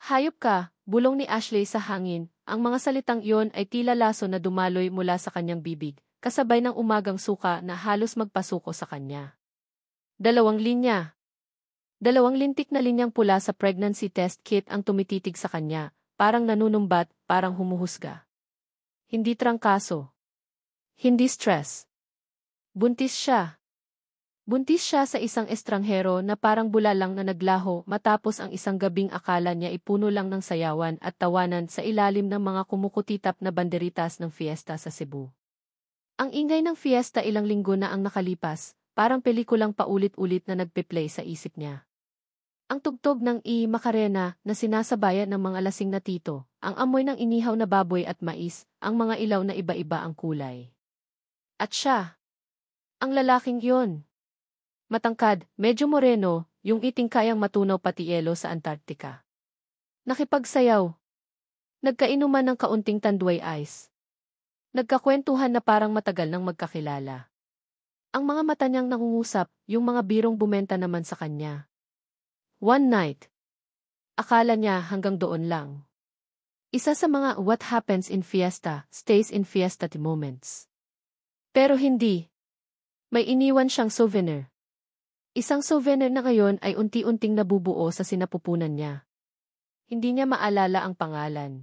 Hayop ka, bulong ni Ashley sa hangin. Ang mga salitang iyon ay tila laso na dumaloy mula sa kanyang bibig, kasabay ng umagang suka na halos magpasuko sa kanya. Dalawang linya. Dalawang lintik na linyang pula sa pregnancy test kit ang tumititig sa kanya, parang nanunumbat, parang humuhusga. Hindi trangkaso. Hindi stress. Buntis siya. Buntis siya sa isang estranghero na parang bulalang na naglaho matapos ang isang gabing akala niya ipuno lang ng sayawan at tawanan sa ilalim ng mga kumukutitap na banderitas ng fiesta sa Cebu. Ang ingay ng fiesta ilang linggo na ang nakalipas, parang pelikulang paulit-ulit na nagpe-play sa isip niya. Ang tugtog ng Macarena na sinasabayan ng mga lasing na tito, ang amoy ng inihaw na baboy at mais, ang mga ilaw na iba-iba ang kulay. At siya, ang lalaking yun. Matangkad, medyo moreno, yung iting kayang matunaw pati yelo sa Antarctica. Nakipagsayaw. Nagkainuman ng kaunting tanduay ice. Nagkakwentuhan na parang matagal nang magkakilala. Ang mga mata niyang nangungusap, yung mga birong bumenta naman sa kanya. One night. Akala niya hanggang doon lang. Isa sa mga what happens in fiesta, stays in fiesta moments. Pero hindi. May iniwan siyang souvenir. Isang souvenir na ngayon ay unti-unting nabubuo sa sinapupunan niya. Hindi niya maalala ang pangalan.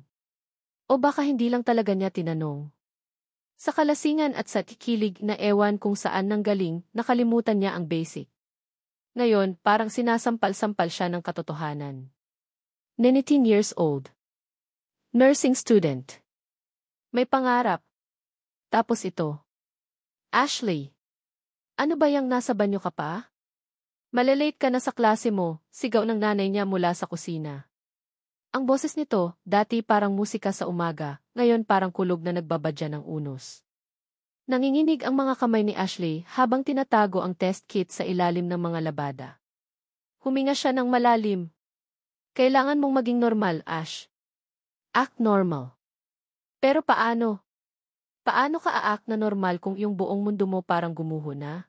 O baka hindi lang talaga niya tinanong. Sa kalasingan at sa tikilig na ewan kung saan nanggaling, nakalimutan niya ang basic. Ngayon, parang sinasampal-sampal siya ng katotohanan. 19 years old. Nursing student. May pangarap. Tapos ito. Ashley. Ano ba yang nasa banyo ka pa? Malilate ka na sa klase mo, sigaw ng nanay niya mula sa kusina. Ang boses nito, dati parang musika sa umaga, ngayon parang kulog na nagbabadya ng unos. Nanginginig ang mga kamay ni Ashley habang tinatago ang test kit sa ilalim ng mga labada. Huminga siya ng malalim. Kailangan mong maging normal, Ash. Act normal. Pero paano? Paano ka a-act na normal kung yung buong mundo mo parang gumuho na?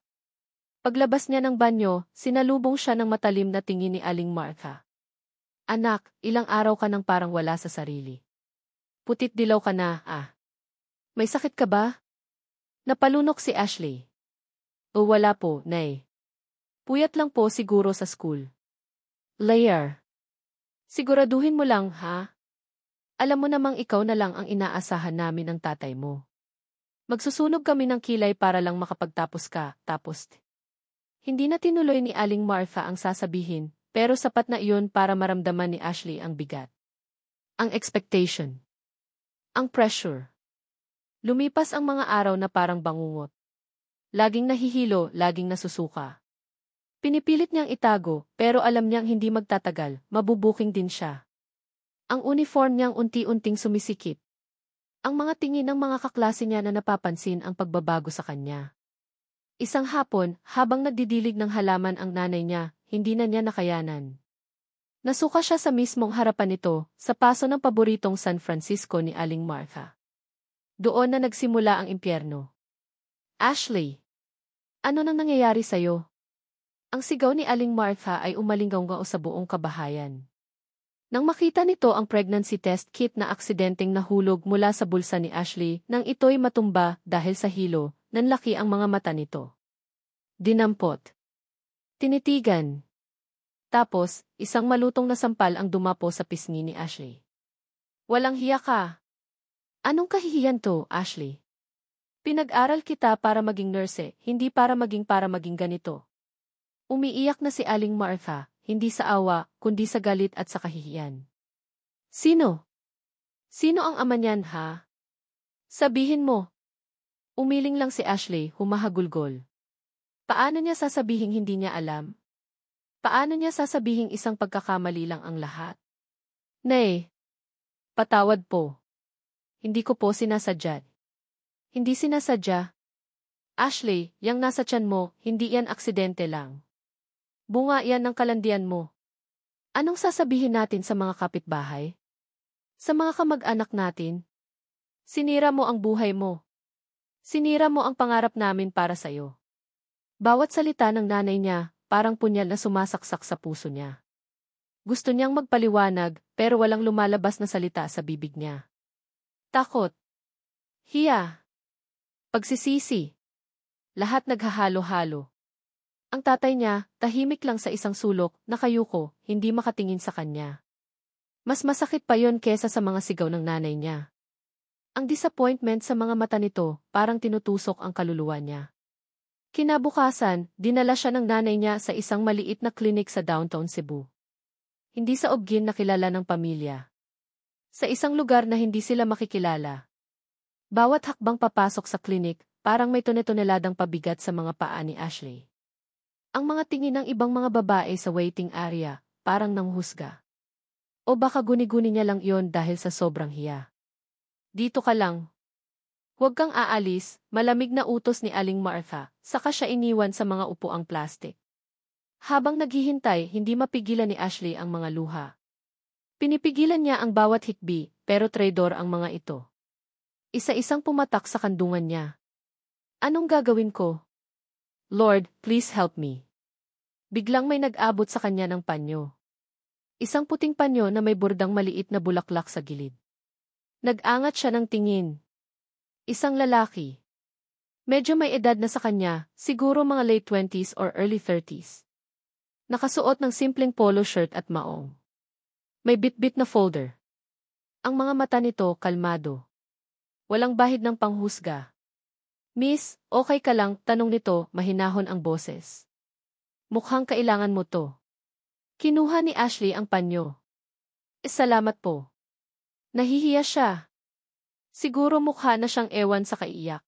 Paglabas niya ng banyo, sinalubong siya ng matalim na tingin ni Aling Martha. Anak, ilang araw ka nang parang wala sa sarili. Putit dilaw ka na, May sakit ka ba? Napalunok si Ashley. O wala po, Nay. Puyat lang po siguro sa school. Layer. Siguraduhin mo lang, ha? Alam mo namang ikaw na lang ang inaasahan namin ng tatay mo. Magsusunog kami ng kilay para lang makapagtapos ka, tapos... Hindi na tinuloy ni Aling Martha ang sasabihin, pero sapat na iyon para maramdaman ni Ashley ang bigat. Ang expectation. Ang pressure. Lumipas ang mga araw na parang bangungot. Laging nahihilo, laging nasusuka. Pinipilit niyang itago, pero alam niyang hindi magtatagal, mabubuking din siya. Ang uniform niyang unti-unting sumisikip. Ang mga tingin ng mga kaklase niya na napapansin ang pagbabago sa kanya. Isang hapon, habang nagdidilig ng halaman ang nanay niya, hindi na niya nakayanan. Nasuka siya sa mismong harapan nito, sa paso ng paboritong San Francisco ni Aling Martha. Doon na nagsimula ang impyerno. Ashley! Ano nang nangyayari sa'yo? Ang sigaw ni Aling Martha ay umalinggaw sa buong kabahayan. Nang makita nito ang pregnancy test kit na aksidenteng nahulog mula sa bulsa ni Ashley nang ito'y matumba dahil sa hilo, nanlaki ang mga mata nito. Dinampot. Tinitigan. Tapos, isang malutong na sampal ang dumapo sa pisngi ni Ashley. Walang hiya ka. Anong kahihiyan to, Ashley? Pinag-aral kita para maging nurse, hindi para maging ganito. Umiiyak na si Aling Martha, hindi sa awa, kundi sa galit at sa kahihiyan. Sino? Sino ang ama niyan, ha? Sabihin mo. Umiling lang si Ashley, humahagulgol. Paano niya sasabihing hindi niya alam? Paano niya sasabihing isang pagkakamali lang ang lahat? Nay, patawad po. Hindi ko po sinasadya. Hindi sinasadya. Ashley, yang nasa tiyan mo, hindi yan aksidente lang. Bunga yan ng kalandian mo. Anong sasabihin natin sa mga kapitbahay? Sa mga kamag-anak natin? Sinira mo ang buhay mo. Sinira mo ang pangarap namin para sa'yo. Bawat salita ng nanay niya, parang punyal na sumasaksak sa puso niya. Gusto niyang magpaliwanag, pero walang lumalabas na salita sa bibig niya. Takot. Hiya. Pagsisisi. Lahat naghahalo-halo. Ang tatay niya, tahimik lang sa isang sulok, nakayuko, hindi makatingin sa kanya. Mas masakit pa yon kesa sa mga sigaw ng nanay niya. Ang disappointment sa mga mata nito, parang tinutusok ang kaluluwa niya. Kinabukasan, dinala siya ng nanay niya sa isang maliit na klinik sa downtown Cebu. Hindi sa Obgyn na kilala ng pamilya. Sa isang lugar na hindi sila makikilala. Bawat hakbang papasok sa klinik, parang may tone-toneladang pabigat sa mga paa ni Ashley. Ang mga tingin ng ibang mga babae sa waiting area, parang nanghusga. O baka guni-guni niya lang yon dahil sa sobrang hiya. Dito ka lang. Huwag kang aalis, malamig na utos ni Aling Martha, saka siya iniwan sa mga upuang plastik. Habang naghihintay, hindi mapigilan ni Ashley ang mga luha. Pinipigilan niya ang bawat hikbi, pero traidor ang mga ito. Isa-isang pumatak sa kandungan niya. Anong gagawin ko? Lord, please help me. Biglang may nag-abot sa kanya ng panyo. Isang puting panyo na may bordang maliit na bulaklak sa gilid. Nag-angat siya ng tingin. Isang lalaki. Medyo may edad na sa kanya, siguro mga late 20s or early 30s. Nakasuot ng simpleng polo shirt at maong. May bit-bit na folder. Ang mga mata nito kalmado. Walang bahid ng panghusga. Miss, okay ka lang? Tanong nito, mahinahon ang boses. Mukhang kailangan mo to. Kinuha ni Ashley ang panyo. Salamat po. Nahihiya siya. Siguro mukha na siyang ewan sa kaiyak.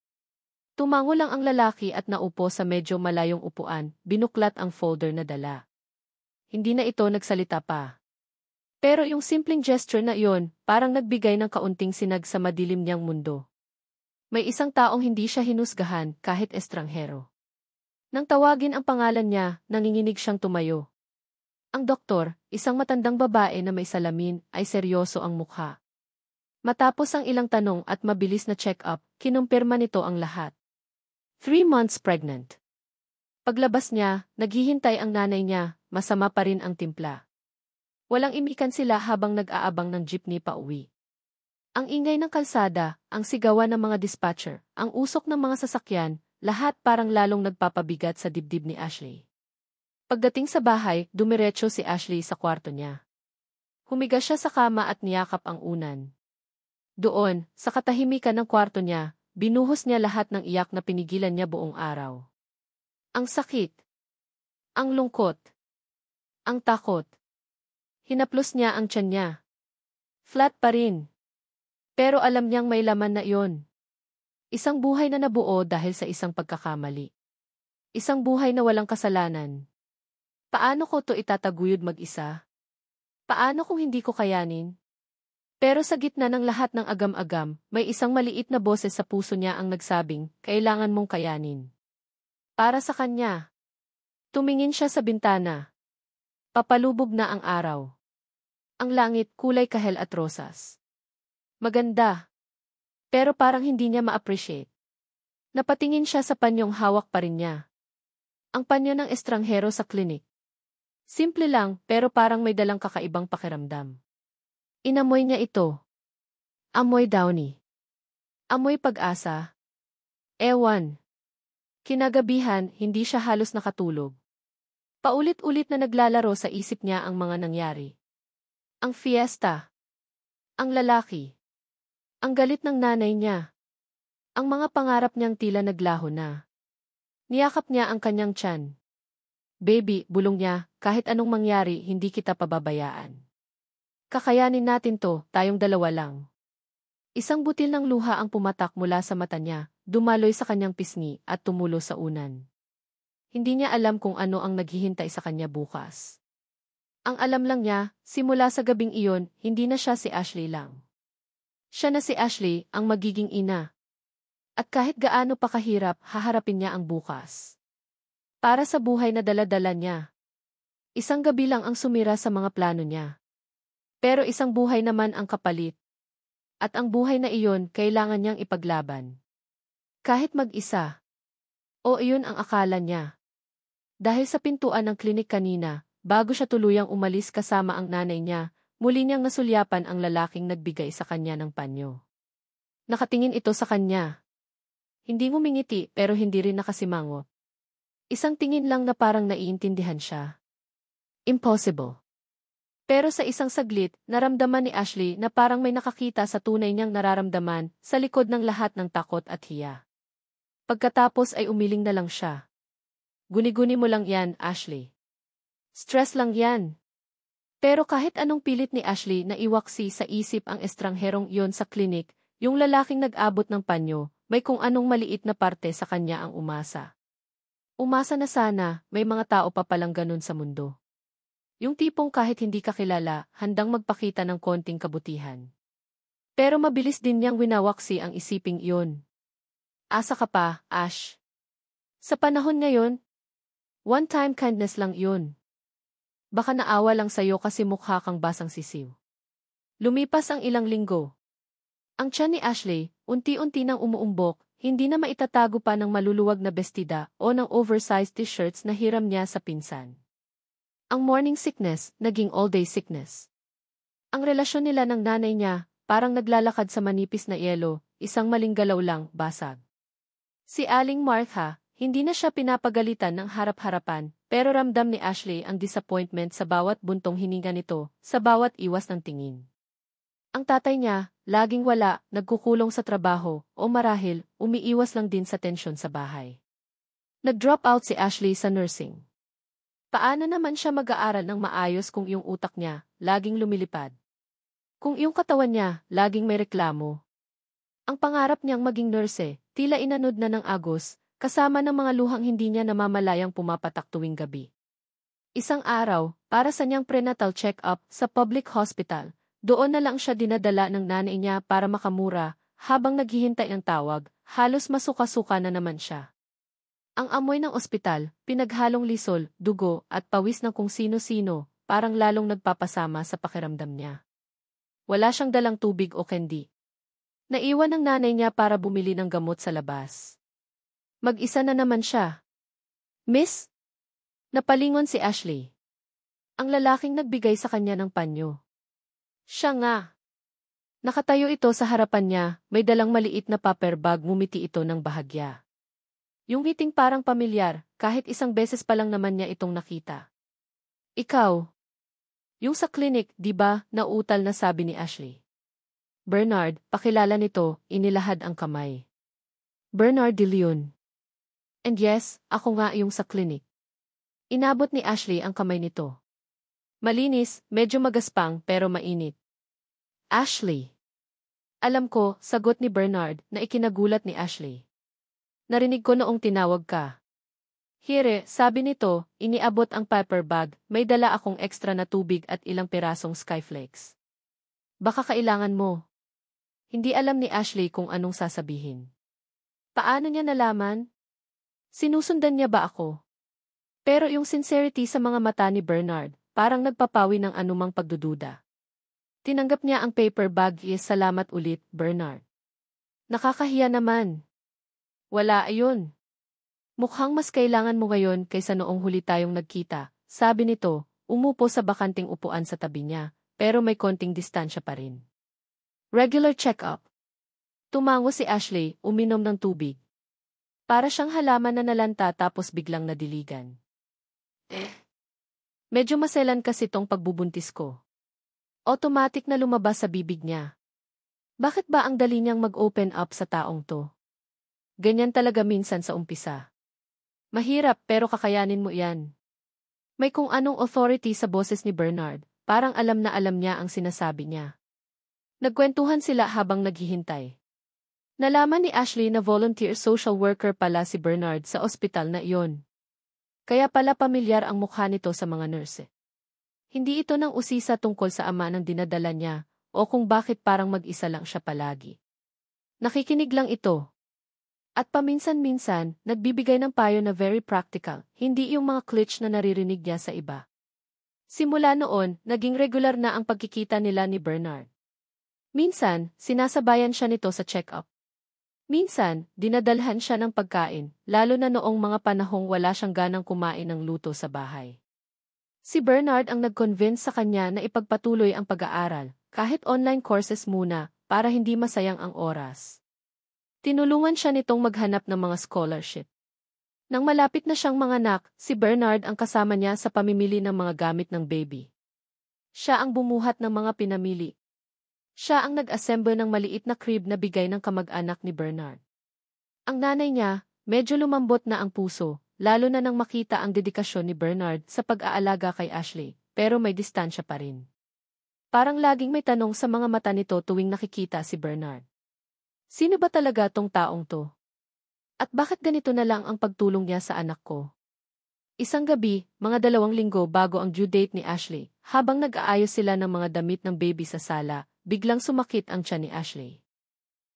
Tumango lang ang lalaki at naupo sa medyo malayong upuan, binuklat ang folder na dala. Hindi na ito nagsalita pa. Pero yung simpleng gesture na iyon, parang nagbigay ng kaunting sinag sa madilim niyang mundo. May isang taong hindi siya hinusgahan kahit estranghero. Nang tawagin ang pangalan niya, nanginginig siyang tumayo. Ang doktor, isang matandang babae na may salamin, ay seryoso ang mukha. Matapos ang ilang tanong at mabilis na check-up, kinumpirma nito ang lahat. 3 months pregnant. Paglabas niya, naghihintay ang nanay niya, masama pa rin ang timpla. Walang imikan sila habang nag-aabang ng jeepney pa uwi. Ang ingay ng kalsada, ang sigawan ng mga dispatcher, ang usok ng mga sasakyan, lahat parang lalong nagpapabigat sa dibdib ni Ashley. Pagdating sa bahay, dumiretso si Ashley sa kwarto niya. Humiga siya sa kama at niyakap ang unan. Doon, sa katahimikan ng kwarto niya, binuhos niya lahat ng iyak na pinigilan niya buong araw. Ang sakit. Ang lungkot. Ang takot. Hinaplos niya ang tiyan niya. Flat pa rin. Pero alam niyang may laman na iyon. Isang buhay na nabuo dahil sa isang pagkakamali. Isang buhay na walang kasalanan. Paano ko to itataguyod mag-isa? Paano kung hindi ko kayanin? Pero sa gitna ng lahat ng agam-agam, may isang maliit na boses sa puso niya ang nagsabing, kailangan mong kayanin. Para sa kanya. Tumingin siya sa bintana. Papalubog na ang araw. Ang langit kulay kahel at rosas. Maganda. Pero parang hindi niya ma-appreciate. Napatingin siya sa panyong hawak pa rin niya. Ang panyo ng estranghero sa klinik. Simple lang, pero parang may dalang kakaibang pakiramdam. Inamoy niya ito. Amoy downy. Amoy pag-asa. Ewan. Kinagabihan, hindi siya halos nakatulog. Paulit-ulit na naglalaro sa isip niya ang mga nangyari. Ang fiesta. Ang lalaki. Ang galit ng nanay niya. Ang mga pangarap niyang tila naglaho na. Niyakap niya ang kanyang tiyan. Baby, bulong niya, kahit anong mangyari, hindi kita pababayaan. Kakayanin natin to, tayong dalawa lang. Isang butil ng luha ang pumatak mula sa mata niya, dumaloy sa kanyang pisngi at tumulo sa unan. Hindi niya alam kung ano ang naghihintay sa kanya bukas. Ang alam lang niya, simula sa gabing iyon, hindi na siya si Ashley lang. Siya na si Ashley, ang magiging ina. At kahit gaano pa kahirap, haharapin niya ang bukas. Para sa buhay na dala-dala niya. Isang gabi lang ang sumira sa mga plano niya. Pero isang buhay naman ang kapalit. At ang buhay na iyon, kailangan niyang ipaglaban. Kahit mag-isa. O iyon ang akala niya. Dahil sa pintuan ng klinik kanina, bago siya tuluyang umalis kasama ang nanay niya, muli niyang nasulyapan ang lalaking nagbigay sa kanya ng panyo. Nakatingin ito sa kanya. Hindi ngumingiti pero hindi rin nakasimangot. Isang tingin lang na parang naiintindihan siya. Impossible. Pero sa isang saglit, naramdaman ni Ashley na parang may nakakita sa tunay niyang nararamdaman sa likod ng lahat ng takot at hiya. Pagkatapos ay umiling na lang siya. Guni-guni mo lang yan, Ashley. Stress lang yan. Pero kahit anong pilit ni Ashley na iwaksi sa isip ang estrangherong iyon sa klinik, yung lalaking nag-abot ng panyo, may kung anong maliit na parte sa kanya ang umasa. Umasa na sana, may mga tao pa palang ganun sa mundo. Yung tipong kahit hindi ka kilala, handang magpakita ng konting kabutihan. Pero mabilis din niyang winawaksi ang isiping iyon. Asa ka pa, Ash. Sa panahon ngayon, one-time kindness lang yun. Baka naawa lang sa'yo kasi mukha kang basang sisiw. Lumipas ang ilang linggo. Ang tiyan ni Ashley, unti-unti nang umuumbok, hindi na maitatago pa ng maluluwag na bestida o ng oversized t-shirts na hiram niya sa pinsan. Ang morning sickness, naging all-day sickness. Ang relasyon nila ng nanay niya, parang naglalakad sa manipis na yelo, isang maling galaw lang, basag. Si Aling Martha, hindi na siya pinapagalitan ng harap-harapan, pero ramdam ni Ashley ang disappointment sa bawat buntong hininga nito, sa bawat iwas ng tingin. Ang tatay niya, laging wala, nagkukulong sa trabaho, o marahil, umiiwas lang din sa tensyon sa bahay. Nag-drop out si Ashley sa nursing. Paano naman siya mag-aaral ng maayos kung iyong utak niya, laging lumilipad? Kung iyong katawan niya, laging may reklamo. Ang pangarap niyang maging nurse, tila inanod na ng agos, kasama ng mga luhang hindi niya namamalayang pumapatak tuwing gabi. Isang araw, para sa niyang prenatal check-up sa public hospital, doon na lang siya dinadala ng nanay niya para makamura, habang naghihintay ang tawag, halos masuka-suka na naman siya. Ang amoy ng ospital, pinaghalong lisol, dugo, at pawis ng kung sino-sino, parang lalong nagpapasama sa pakiramdam niya. Wala siyang dalang tubig o candy. Naiwan ng nanay niya para bumili ng gamot sa labas. Mag-isa na naman siya. Miss? Napalingon si Ashley. Ang lalaking nagbigay sa kanya ng panyo. Siya nga. Nakatayo ito sa harapan niya, may dalang maliit na paper bag, ngumiti ito ng bahagya. Yung ngiting parang pamilyar, kahit isang beses pa lang naman niya itong nakita. Ikaw. Yung sa klinik, di ba, nauutal na sabi ni Ashley. Bernard, pakilala nito, inilahad ang kamay. Bernard de Leon. And yes, ako nga yung sa klinik. Inabot ni Ashley ang kamay nito. Malinis, medyo magaspang, pero mainit. Ashley. Alam ko, sagot ni Bernard, na ikinagulat ni Ashley. Narinig ko noong tinawag ka. Here, sabi nito, iniabot ang paper bag, may dala akong extra na tubig at ilang pirasong skyflakes. Baka kailangan mo. Hindi alam ni Ashley kung anong sasabihin. Paano niya nalaman? Sinusundan niya ba ako? Pero yung sincerity sa mga mata ni Bernard, parang nagpapawi ng anumang pagdududa. Tinanggap niya ang paper bag. Yes, salamat ulit, Bernard. Nakakahiya naman. Wala ayun. Mukhang mas kailangan mo ngayon kaysa noong huli tayong nagkita, sabi nito, umupo sa bakanting upuan sa tabi niya, pero may konting distansya pa rin. Regular check-up. Tumango si Ashley, uminom ng tubig. Para siyang halaman na nalanta tapos biglang nadiligan. Medyo maselan kasi tong pagbubuntis ko. Automatic na lumabas sa bibig niya. Bakit ba ang dali niyang mag-open up sa taong to? Ganyan talaga minsan sa umpisa. Mahirap pero kakayanin mo yan. May kung anong authority sa boses ni Bernard, parang alam na alam niya ang sinasabi niya. Nagkwentuhan sila habang naghihintay. Nalaman ni Ashley na volunteer social worker pala si Bernard sa ospital na iyon. Kaya pala pamilyar ang mukha nito sa mga nurse. Hindi ito nang usisa tungkol sa ama ng dinadala niya, o kung bakit parang mag-isa lang siya palagi. Nakikinig lang ito. At paminsan-minsan, nagbibigay ng payo na very practical, hindi yung mga klitsch na naririnig niya sa iba. Simula noon, naging regular na ang pagkikita nila ni Bernard. Minsan, sinasabayan siya nito sa check-up. Minsan, dinadalhan siya ng pagkain, lalo na noong mga panahong wala siyang ganang kumain ng luto sa bahay. Si Bernard ang nag-convince sa kanya na ipagpatuloy ang pag-aaral, kahit online courses muna, para hindi masayang ang oras. Tinulungan siya nitong maghanap ng mga scholarship. Nang malapit na siyang manganak, si Bernard ang kasama niya sa pamimili ng mga gamit ng baby. Siya ang bumuhat ng mga pinamili. Siya ang nag-assemble ng maliit na crib na bigay ng kamag-anak ni Bernard. Ang nanay niya, medyo lumambot na ang puso, lalo na nang makita ang dedikasyon ni Bernard sa pag-aalaga kay Ashley, pero may distansya pa rin. Parang laging may tanong sa mga mata nito tuwing nakikita si Bernard. Sino ba talaga tong taong to? At bakit ganito na lang ang pagtulong niya sa anak ko? Isang gabi, mga 2 linggo bago ang due date ni Ashley, habang nag-aayos sila ng mga damit ng baby sa sala, biglang sumakit ang tiyan ni Ashley.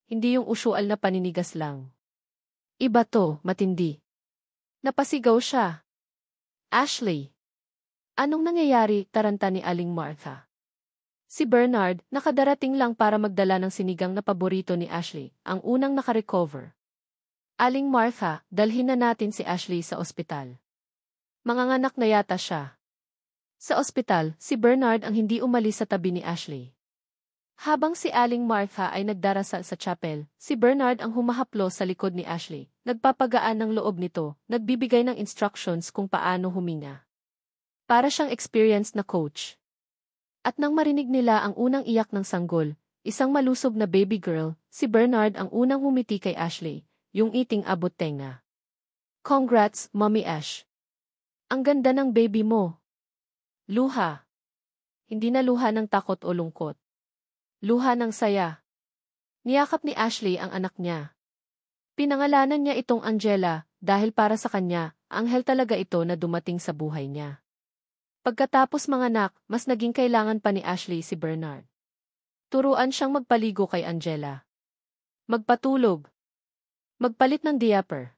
Hindi yung usual na paninigas lang. Iba to, matindi. Napasigaw siya. Ashley! Anong nangyayari, taranta ni Aling Martha? Si Bernard, nakadarating lang para magdala ng sinigang na paborito ni Ashley, ang unang nakarecover. Aling Martha, dalhin na natin si Ashley sa ospital. Manganganak na yata siya. Sa ospital, si Bernard ang hindi umalis sa tabi ni Ashley. Habang si Aling Martha ay nagdarasal sa chapel, si Bernard ang humahaplo sa likod ni Ashley, nagpapagaan ng loob nito, nagbibigay ng instructions kung paano huminga. Para siyang experienced na coach. At nang marinig nila ang unang iyak ng sanggol, isang malusob na baby girl, si Bernard ang unang humiti kay Ashley, yung iting abot tenga. Congrats, Mommy Ash. Ang ganda ng baby mo. Luha. Hindi na luha ng takot o lungkot. Luha ng saya. Niyakap ni Ashley ang anak niya. Pinangalanan niya itong Angela, dahil para sa kanya, anghel talaga ito na dumating sa buhay niya. Pagkatapos manganak, mas naging kailangan pa ni Ashley si Bernard. Turuan siyang magpaligo kay Angela. Magpatulog. Magpalit ng diaper.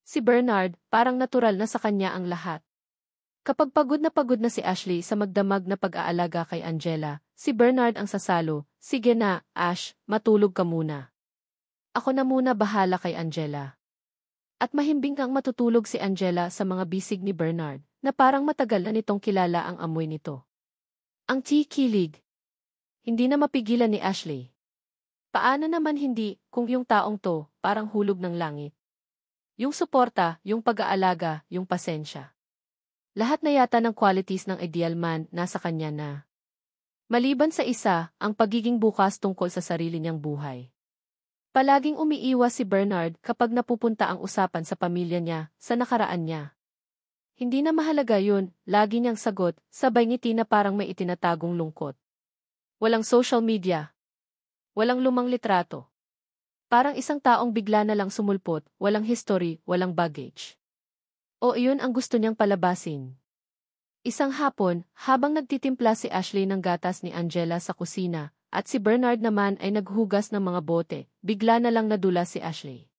Si Bernard, parang natural na sa kanya ang lahat. Kapag pagod na si Ashley sa magdamag na pag-aalaga kay Angela, si Bernard ang sasalo, sige na, Ash, matulog ka muna. Ako na muna bahala kay Angela. At mahimbing kang matutulog si Angela sa mga bisig ni Bernard, na parang matagal na nitong kilala ang amoy nito. Ang kilig. Hindi na mapigilan ni Ashley. Paano naman hindi, kung yung taong to, parang hulog ng langit? Yung suporta, yung pag-aalaga, yung pasensya. Lahat na yata ng qualities ng ideal man nasa kanya na. Maliban sa isa, ang pagiging bukas tungkol sa sarili niyang buhay. Palaging umiiwas si Bernard kapag napupunta ang usapan sa pamilya niya, sa nakaraan niya. Hindi na mahalaga yun, lagi niyang sagot, sabay ngiti na parang may itinatagong lungkot. Walang social media. Walang lumang litrato. Parang isang taong bigla na lang sumulpot, walang history, walang baggage. O iyon ang gusto niyang palabasin. Isang hapon, habang nagtitimpla si Ashley ng gatas ni Angela sa kusina, at si Bernard naman ay naghugas ng mga bote, bigla na lang nadula si Ashley.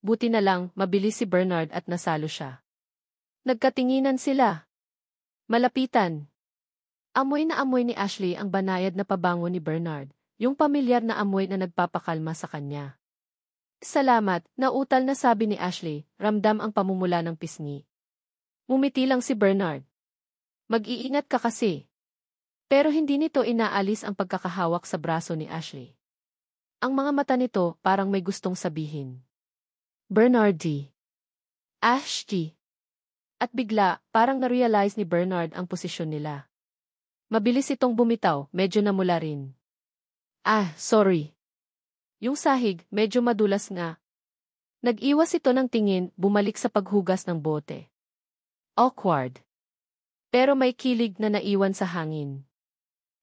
Buti na lang, mabilis si Bernard at nasalo siya. Nagkatinginan sila. Malapitan. Amoy na amoy ni Ashley ang banayad na pabango ni Bernard, yung pamilyar na amoy na nagpapakalma sa kanya. Salamat, nautal na sabi ni Ashley, ramdam ang pamumula ng pisngi. Mumiti lang si Bernard. Mag-iingat ka kasi. Pero hindi nito inaalis ang pagkakahawak sa braso ni Ashley. Ang mga mata nito parang may gustong sabihin. Bernard D. Ashley. At bigla, parang na-realize ni Bernard ang posisyon nila. Mabilis itong bumitaw, medyo namula rin. Sorry. Yung sahig, medyo madulas nga. Nag-iwas ito ng tingin, bumalik sa paghugas ng bote. Awkward. Pero may kilig na naiwan sa hangin.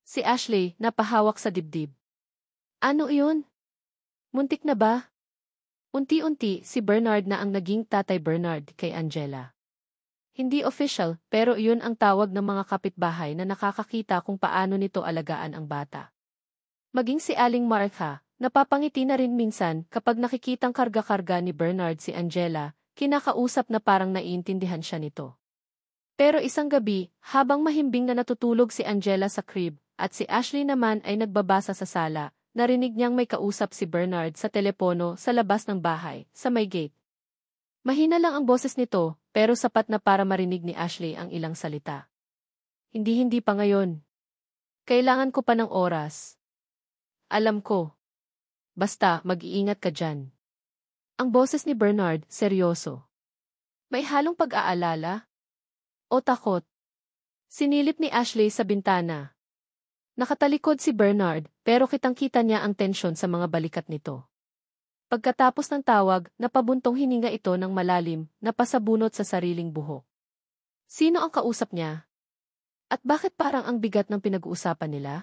Si Ashley, napahawak sa dibdib. Ano iyon? Muntik na ba? Unti-unti, si Bernard na ang naging Tatay Bernard kay Angela. Hindi official, pero iyon ang tawag ng mga kapitbahay na nakakakita kung paano nito alagaan ang bata. Maging si Aling Martha, napapangiti na rin minsan kapag nakikitang karga-karga ni Bernard si Angela, kinakausap na parang naiintindihan siya nito. Pero isang gabi, habang mahimbing na natutulog si Angela sa crib, at si Ashley naman ay nagbabasa sa sala, narinig niyang may kausap si Bernard sa telepono sa labas ng bahay, sa may gate. Mahina lang ang boses nito, pero sapat na para marinig ni Ashley ang ilang salita. hindi pa ngayon. Kailangan ko pa ng oras. Alam ko. Basta, mag-iingat ka dyan. Ang boses ni Bernard, seryoso. May halong pag-aalala? O takot? Sinilip ni Ashley sa bintana. Nakatalikod si Bernard, pero kitang-kita niya ang tensyon sa mga balikat nito. Pagkatapos ng tawag, napabuntong hininga ito ng malalim, napasabunot sa sariling buhok. Sino ang kausap niya? At bakit parang ang bigat ng pinag-uusapan nila?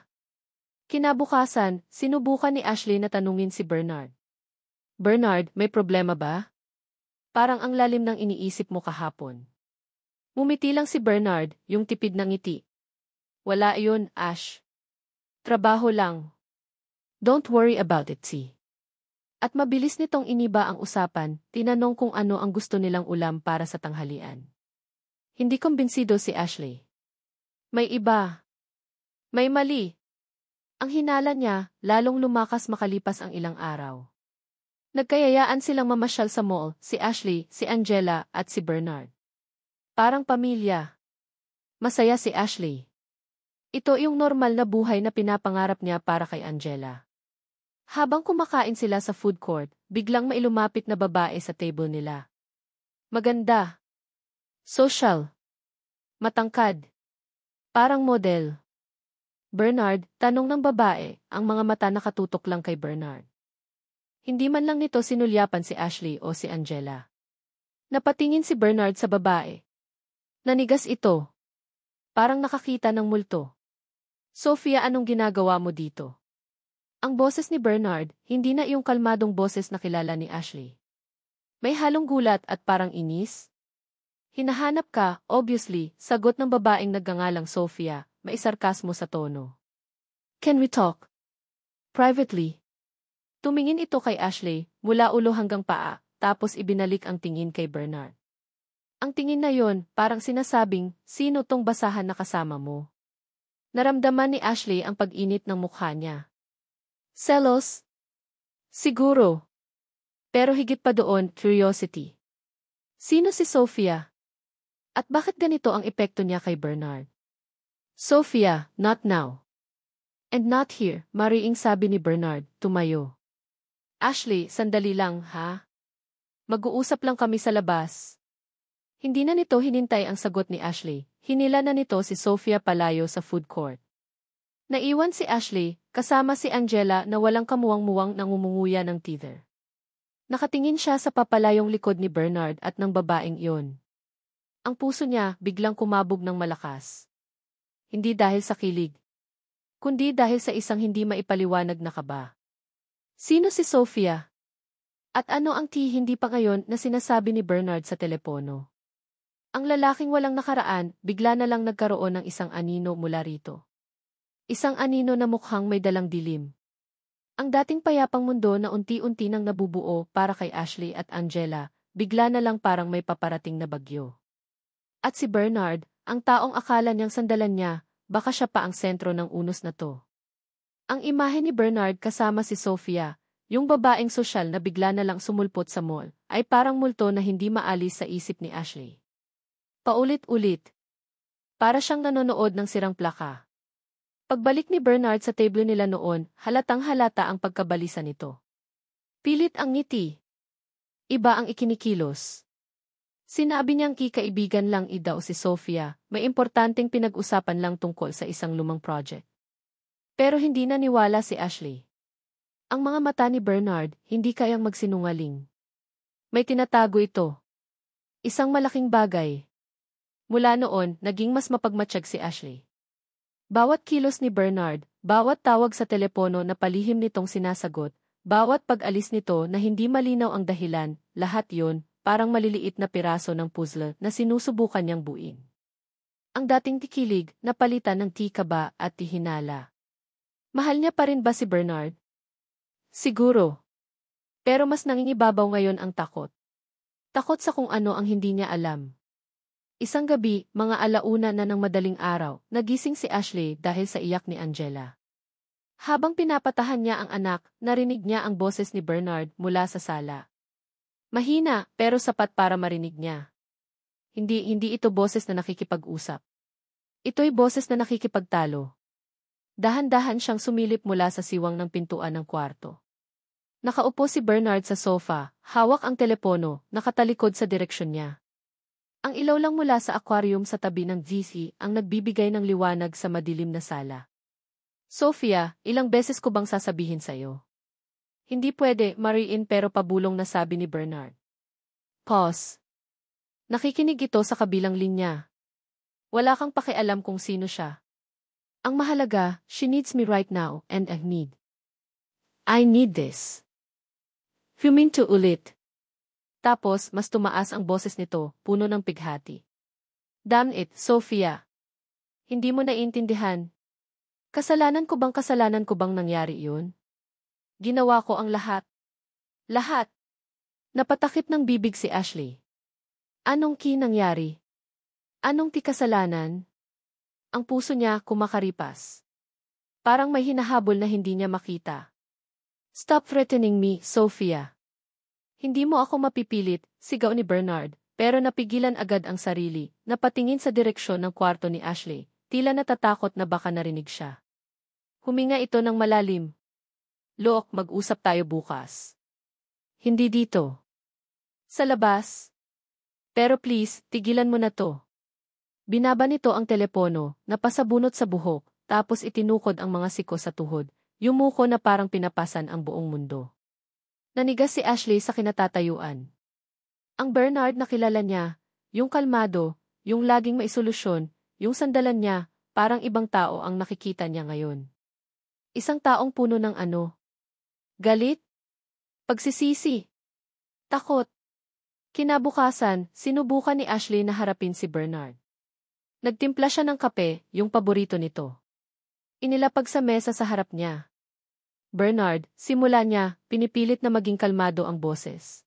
Kinabukasan, sinubukan ni Ashley na tanungin si Bernard. Bernard, may problema ba? Parang ang lalim ng iniisip mo kahapon. Ngumiti lang si Bernard, yung tipid ng ngiti. Wala yun, Ash. Trabaho lang. Don't worry about it, see. At mabilis nitong iniba ang usapan, tinanong kung ano ang gusto nilang ulam para sa tanghalian. Hindi kumbinsido si Ashley. May iba. May mali. Ang hinala niya, lalong lumakas makalipas ang ilang araw. Nagkayayaan silang mamasyal sa mall, si Ashley, si Angela, at si Bernard. Parang pamilya. Masaya si Ashley. Ito yung normal na buhay na pinapangarap niya para kay Angela. Habang kumakain sila sa food court, biglang may lumapit na babae sa table nila. Maganda. Social. Matangkad. Parang model. Bernard, tanong ng babae, ang mga mata nakatutok lang kay Bernard. Hindi man lang nito sinulyapan si Ashley o si Angela. Napatingin si Bernard sa babae. Nanigas ito. Parang nakakita ng multo. Sophia, anong ginagawa mo dito? Ang boses ni Bernard, hindi na iyong kalmadong boses na kilala ni Ashley. May halong gulat at parang inis. Hinahanap ka, obviously, sagot ng babaeng nagngangalang Sophia, may sarkasmo sa tono. Can we talk? Privately. Tumingin ito kay Ashley, mula ulo hanggang paa, tapos ibinalik ang tingin kay Bernard. Ang tingin na yon, parang sinasabing, sino tong basahan na kasama mo? Naramdaman ni Ashley ang pag-init ng mukha niya. Selos? Siguro. Pero higit pa doon, curiosity. Sino si Sophia? At bakit ganito ang epekto niya kay Bernard? Sophia, not now. And not here, mariing sabi ni Bernard, tumayo. Ashley, sandali lang, ha? Mag-uusap lang kami sa labas. Hindi na nito hinintay ang sagot ni Ashley, hinila na nito si Sophia palayo sa food court. Naiwan si Ashley, kasama si Angela na walang kamuwang-muwang nangumunguya ng teether. Nakatingin siya sa papalayong likod ni Bernard at ng babaeng iyon. Ang puso niya biglang kumabog ng malakas. Hindi dahil sa kilig, kundi dahil sa isang hindi maipaliwanag na kaba. Sino si Sophia? At ano ang hindi pa ngayon na sinasabi ni Bernard sa telepono? Ang lalaking walang nakaraan, bigla na lang nagkaroon ng isang anino mula rito. Isang anino na mukhang may dalang dilim. Ang dating payapang mundo na unti-unti nang nabubuo para kay Ashley at Angela, bigla na lang parang may paparating na bagyo. At si Bernard, ang taong akala niyang sandalan niya, baka siya pa ang sentro ng unos na to. Ang imahe ni Bernard kasama si Sophia, yung babaeng sosyal na bigla na lang sumulpot sa mall, ay parang multo na hindi maalis sa isip ni Ashley. Paulit-ulit. Para siyang nanonood ng sirang plaka. Pagbalik ni Bernard sa table nila noon, halatang-halata ang pagkabalisa nito. Pilit ang ngiti. Iba ang ikinikilos. Sinabi niyang kikaibigan lang daw si Sophia, may importanteng pinag-usapan lang tungkol sa isang lumang project. Pero hindi naniwala si Ashley. Ang mga mata ni Bernard, hindi kayang magsinungaling. May tinatago ito. Isang malaking bagay. Mula noon, naging mas mapagmatsyag si Ashley. Bawat kilos ni Bernard, bawat tawag sa telepono na palihim nitong sinasagot, bawat pag-alis nito na hindi malinaw ang dahilan, lahat yon, parang maliliit na piraso ng puzzle na sinusubukan niyang buuin. Ang dating tikilig, napalitan ng tikaba at tihinala. Mahal niya pa rin ba si Bernard? Siguro. Pero mas nangingibabaw ngayon ang takot. Takot sa kung ano ang hindi niya alam. Isang gabi, mga alauna na ng madaling araw, nagising si Ashley dahil sa iyak ni Angela. Habang pinapatahan niya ang anak, narinig niya ang boses ni Bernard mula sa sala. Mahina, pero sapat para marinig niya. Hindi ito boses na nakikipag-usap. Ito'y boses na nakikipagtalo. Dahan-dahan siyang sumilip mula sa siwang ng pintuan ng kwarto. Nakaupo si Bernard sa sofa, hawak ang telepono, nakatalikod sa direksyon niya. Ang ilaw lang mula sa aquarium sa tabi ng GC ang nagbibigay ng liwanag sa madilim na sala. Sophia, ilang beses ko bang sasabihin sa'yo? Hindi pwede, Mariin, pero pabulong na sabi ni Bernard. Pause. Nakikinig ito sa kabilang linya. Wala kang pakialam kung sino siya. Ang mahalaga, she needs me right now, and I need this. Huminto ulit. Tapos, mas tumaas ang boses nito, puno ng pighati. Damn it, Sophia. Hindi mo naiintindihan. Kasalanan ko bang nangyari yun? Ginawa ko ang lahat. Lahat. Napatakip ng bibig si Ashley. Anong nangyari? Anong kasalanan? Ang puso niya kumakaripas. Parang may hinahabol na hindi niya makita. Stop threatening me, Sophia. Hindi mo ako mapipilit, sigaw ni Bernard, pero napigilan agad ang sarili, napatingin sa direksyon ng kwarto ni Ashley, tila natatakot na baka narinig siya. Huminga ito ng malalim. Look, mag-usap tayo bukas. Hindi dito. Sa labas. Pero please, tigilan mo na to. Binaba nito ang telepono, napasabunot sa buhok, tapos itinukod ang mga siko sa tuhod, yumuko na parang pinapasan ang buong mundo. Nanigas si Ashley sa kinatatayuan. Ang Bernard na kilala niya, yung kalmado, yung laging may solusyon, yung sandalan niya, parang ibang tao ang nakikita niya ngayon. Isang taong puno ng galit? Pagsisisi? Takot? Kinabukasan, sinubukan ni Ashley na harapin si Bernard. Nagtimpla siya ng kape, yung paborito nito. Inilapag sa mesa sa harap niya. Bernard, simula niya, pinipilit na maging kalmado ang boses.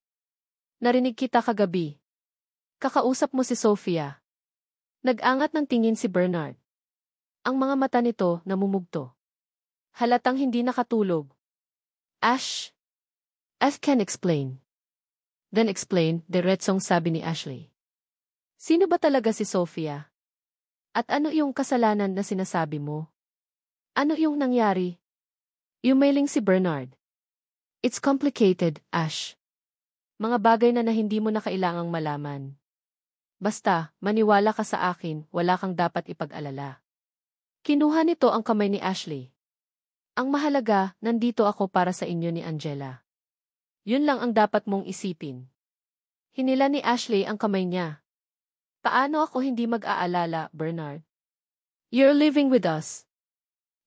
Narinig kita kagabi. Kakausap mo si Sophia. Nag-angat ng tingin si Bernard. Ang mga mata nito namumugto. Halatang hindi nakatulog. Ash, I can explain. Then explain, diretsong sabi ni Ashley. Sino ba talaga si Sophia? At ano yung kasalanan na sinasabi mo? Ano yung nangyari? Yumeling si Bernard. It's complicated, Ash. Mga bagay na hindi mo na kailangang malaman. Basta, maniwala ka sa akin, wala kang dapat ipag-alala. Kinuha nito ang kamay ni Ashley. Ang mahalaga, nandito ako para sa inyo ni Angela. Yun lang ang dapat mong isipin. Hinila ni Ashley ang kamay niya. Paano ako hindi mag-aalala, Bernard? You're living with us.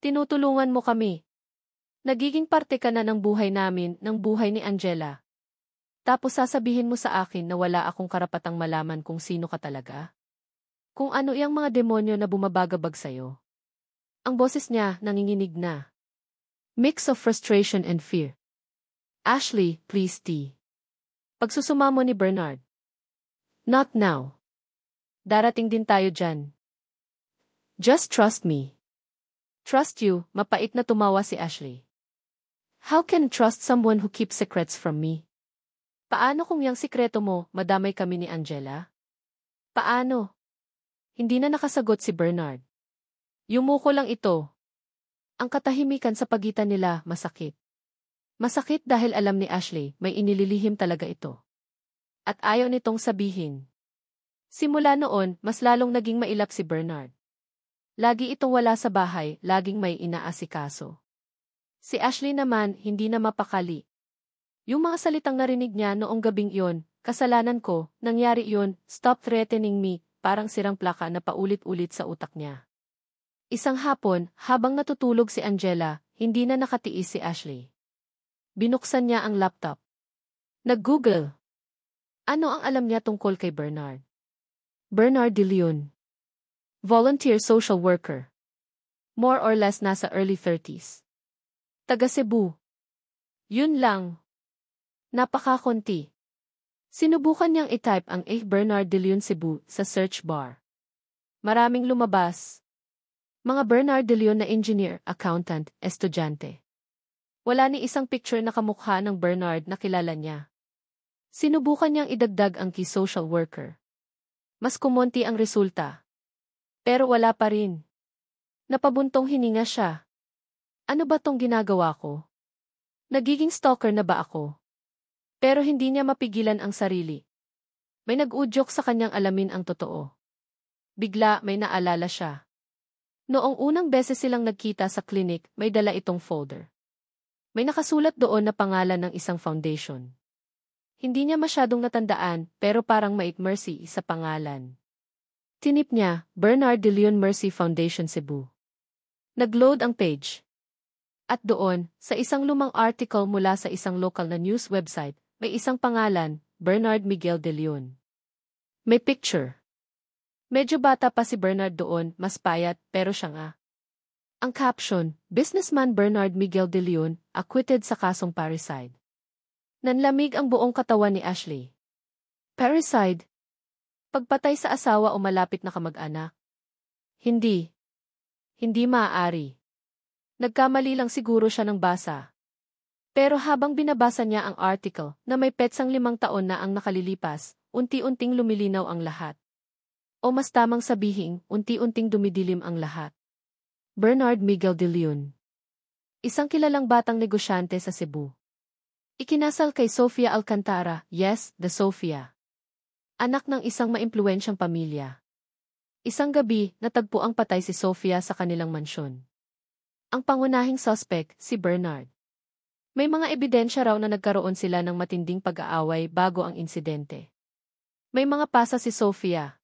Tinutulungan mo kami. Nagiging parte ka na ng buhay namin, ng buhay ni Angela. Tapos sasabihin mo sa akin na wala akong karapatang malaman kung sino ka talaga? Kung ano yung mga demonyo na bumabagabag sa'yo. Ang boses niya nanginginig na. Mix of frustration and fear. Ashley, please tea. Pagsusumamo ni Bernard. Not now. Darating din tayo dyan. Just trust me. Trust you, mapait na tumawa si Ashley. How can trust someone who keeps secrets from me? Paano kung yung sikreto mo, madamay kami ni Angela? Paano? Hindi na nakasagot si Bernard. Yumuko lang ito. Ang katahimikan sa pagitan nila, masakit. Masakit dahil alam ni Ashley, may inililihim talaga ito. At ayaw nitong sabihin. Simula noon, mas lalong naging mailap si Bernard. Lagi itong wala sa bahay, laging may inaasikaso. Si Ashley naman, hindi na mapakali. Yung mga salitang narinig niya noong gabing iyon, kasalanan ko, nangyari iyon, stop threatening me, parang sirang plaka na paulit-ulit sa utak niya. Isang hapon, habang natutulog si Angela, hindi na nakatiis si Ashley. Binuksan niya ang laptop. Nag-Google. Ano ang alam niya tungkol kay Bernard? Bernard De Leon. Volunteer social worker. More or less nasa early 30s. Taga Cebu. Yun lang. Napakakonti. Sinubukan niyang i-type ang Bernard De Leon Cebu sa search bar. Maraming lumabas. Mga Bernard De Leon na engineer, accountant, estudyante. Wala ni isang picture na kamukha ng Bernard na kilala niya. Sinubukan niyang idagdag ang key social worker. Mas kumonti ang resulta. Pero wala pa rin. Napabuntong hininga siya. Ano ba tong ginagawa ko? Nagiging stalker na ba ako? Pero hindi niya mapigilan ang sarili. May nag-udyok sa kanyang alamin ang totoo. Bigla may naalala siya. Noong unang beses silang nagkita sa klinik, may dala itong folder. May nakasulat doon na pangalan ng isang foundation. Hindi niya masyadong natandaan, pero parang may Mercy sa pangalan. Tinip niya, Bernard de Leon Mercy Foundation Cebu. Nag-load ang page. At doon, sa isang lumang article mula sa isang local na news website, may isang pangalan, Bernard Miguel de Leon. May picture. Medyo bata pa si Bernard doon, mas payat, pero siya nga. Ang caption, Businessman Bernard Miguel de Leon, acquitted sa kasong parricide. Nanlamig ang buong katawan ni Ashley. Parricide? Pagpatay sa asawa o malapit na kamag-anak? Hindi. Hindi maaari. Nagkamali lang siguro siya ng basa. Pero habang binabasa niya ang article na may petsang 5 taon na ang nakalilipas, unti-unting lumilinaw ang lahat. O mas tamang sabihin, unti-unting dumidilim ang lahat. Bernard Miguel de Leon. Isang kilalang batang negosyante sa Cebu. Ikinasal kay Sofia Alcantara, yes, the Sofia. Anak ng isang maimpluwensyang pamilya. Isang gabi, natagpo ang patay si Sofia sa kanilang mansyon. Ang pangunahing suspect, si Bernard. May mga ebidensya raw na nagkaroon sila ng matinding pag-aaway bago ang insidente. May mga pasa si Sofia.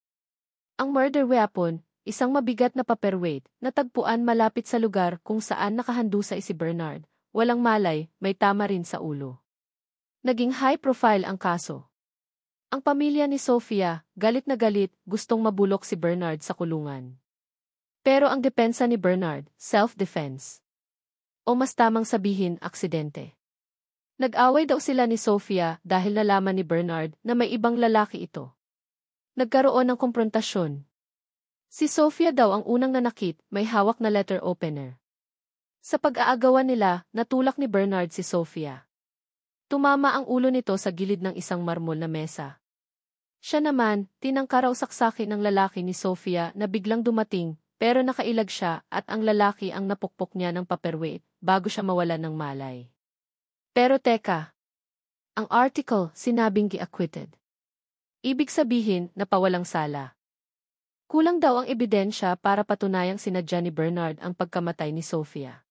Ang murder weapon, isang mabigat na paperweight, natagpuan malapit sa lugar kung saan nakahandusay si Bernard. Walang malay, may tama rin sa ulo. Naging high profile ang kaso. Ang pamilya ni Sofia, galit na galit, gustong mabulok si Bernard sa kulungan. Pero ang depensa ni Bernard, self-defense. O mas tamang sabihin, aksidente. Nag-away daw sila ni Sofia dahil nalaman ni Bernard na may ibang lalaki ito. Nagkaroon ng komprontasyon. Si Sofia daw ang unang nanakit, may hawak na letter opener. Sa pag-aagawan nila, natulak ni Bernard si Sofia. Tumama ang ulo nito sa gilid ng isang marmol na mesa. Siya naman, tinangka raw saksakin ng lalaki ni Sofia na biglang dumating, pero nakailag siya at ang lalaki ang napukpok niya ng paperweight bago siya mawalan ng malay. Pero teka, ang article sinabing acquitted. Ibig sabihin, napawalang sala. Kulang daw ang ebidensya para patunayang sinadya ni Bernard ang pagkamatay ni Sofia.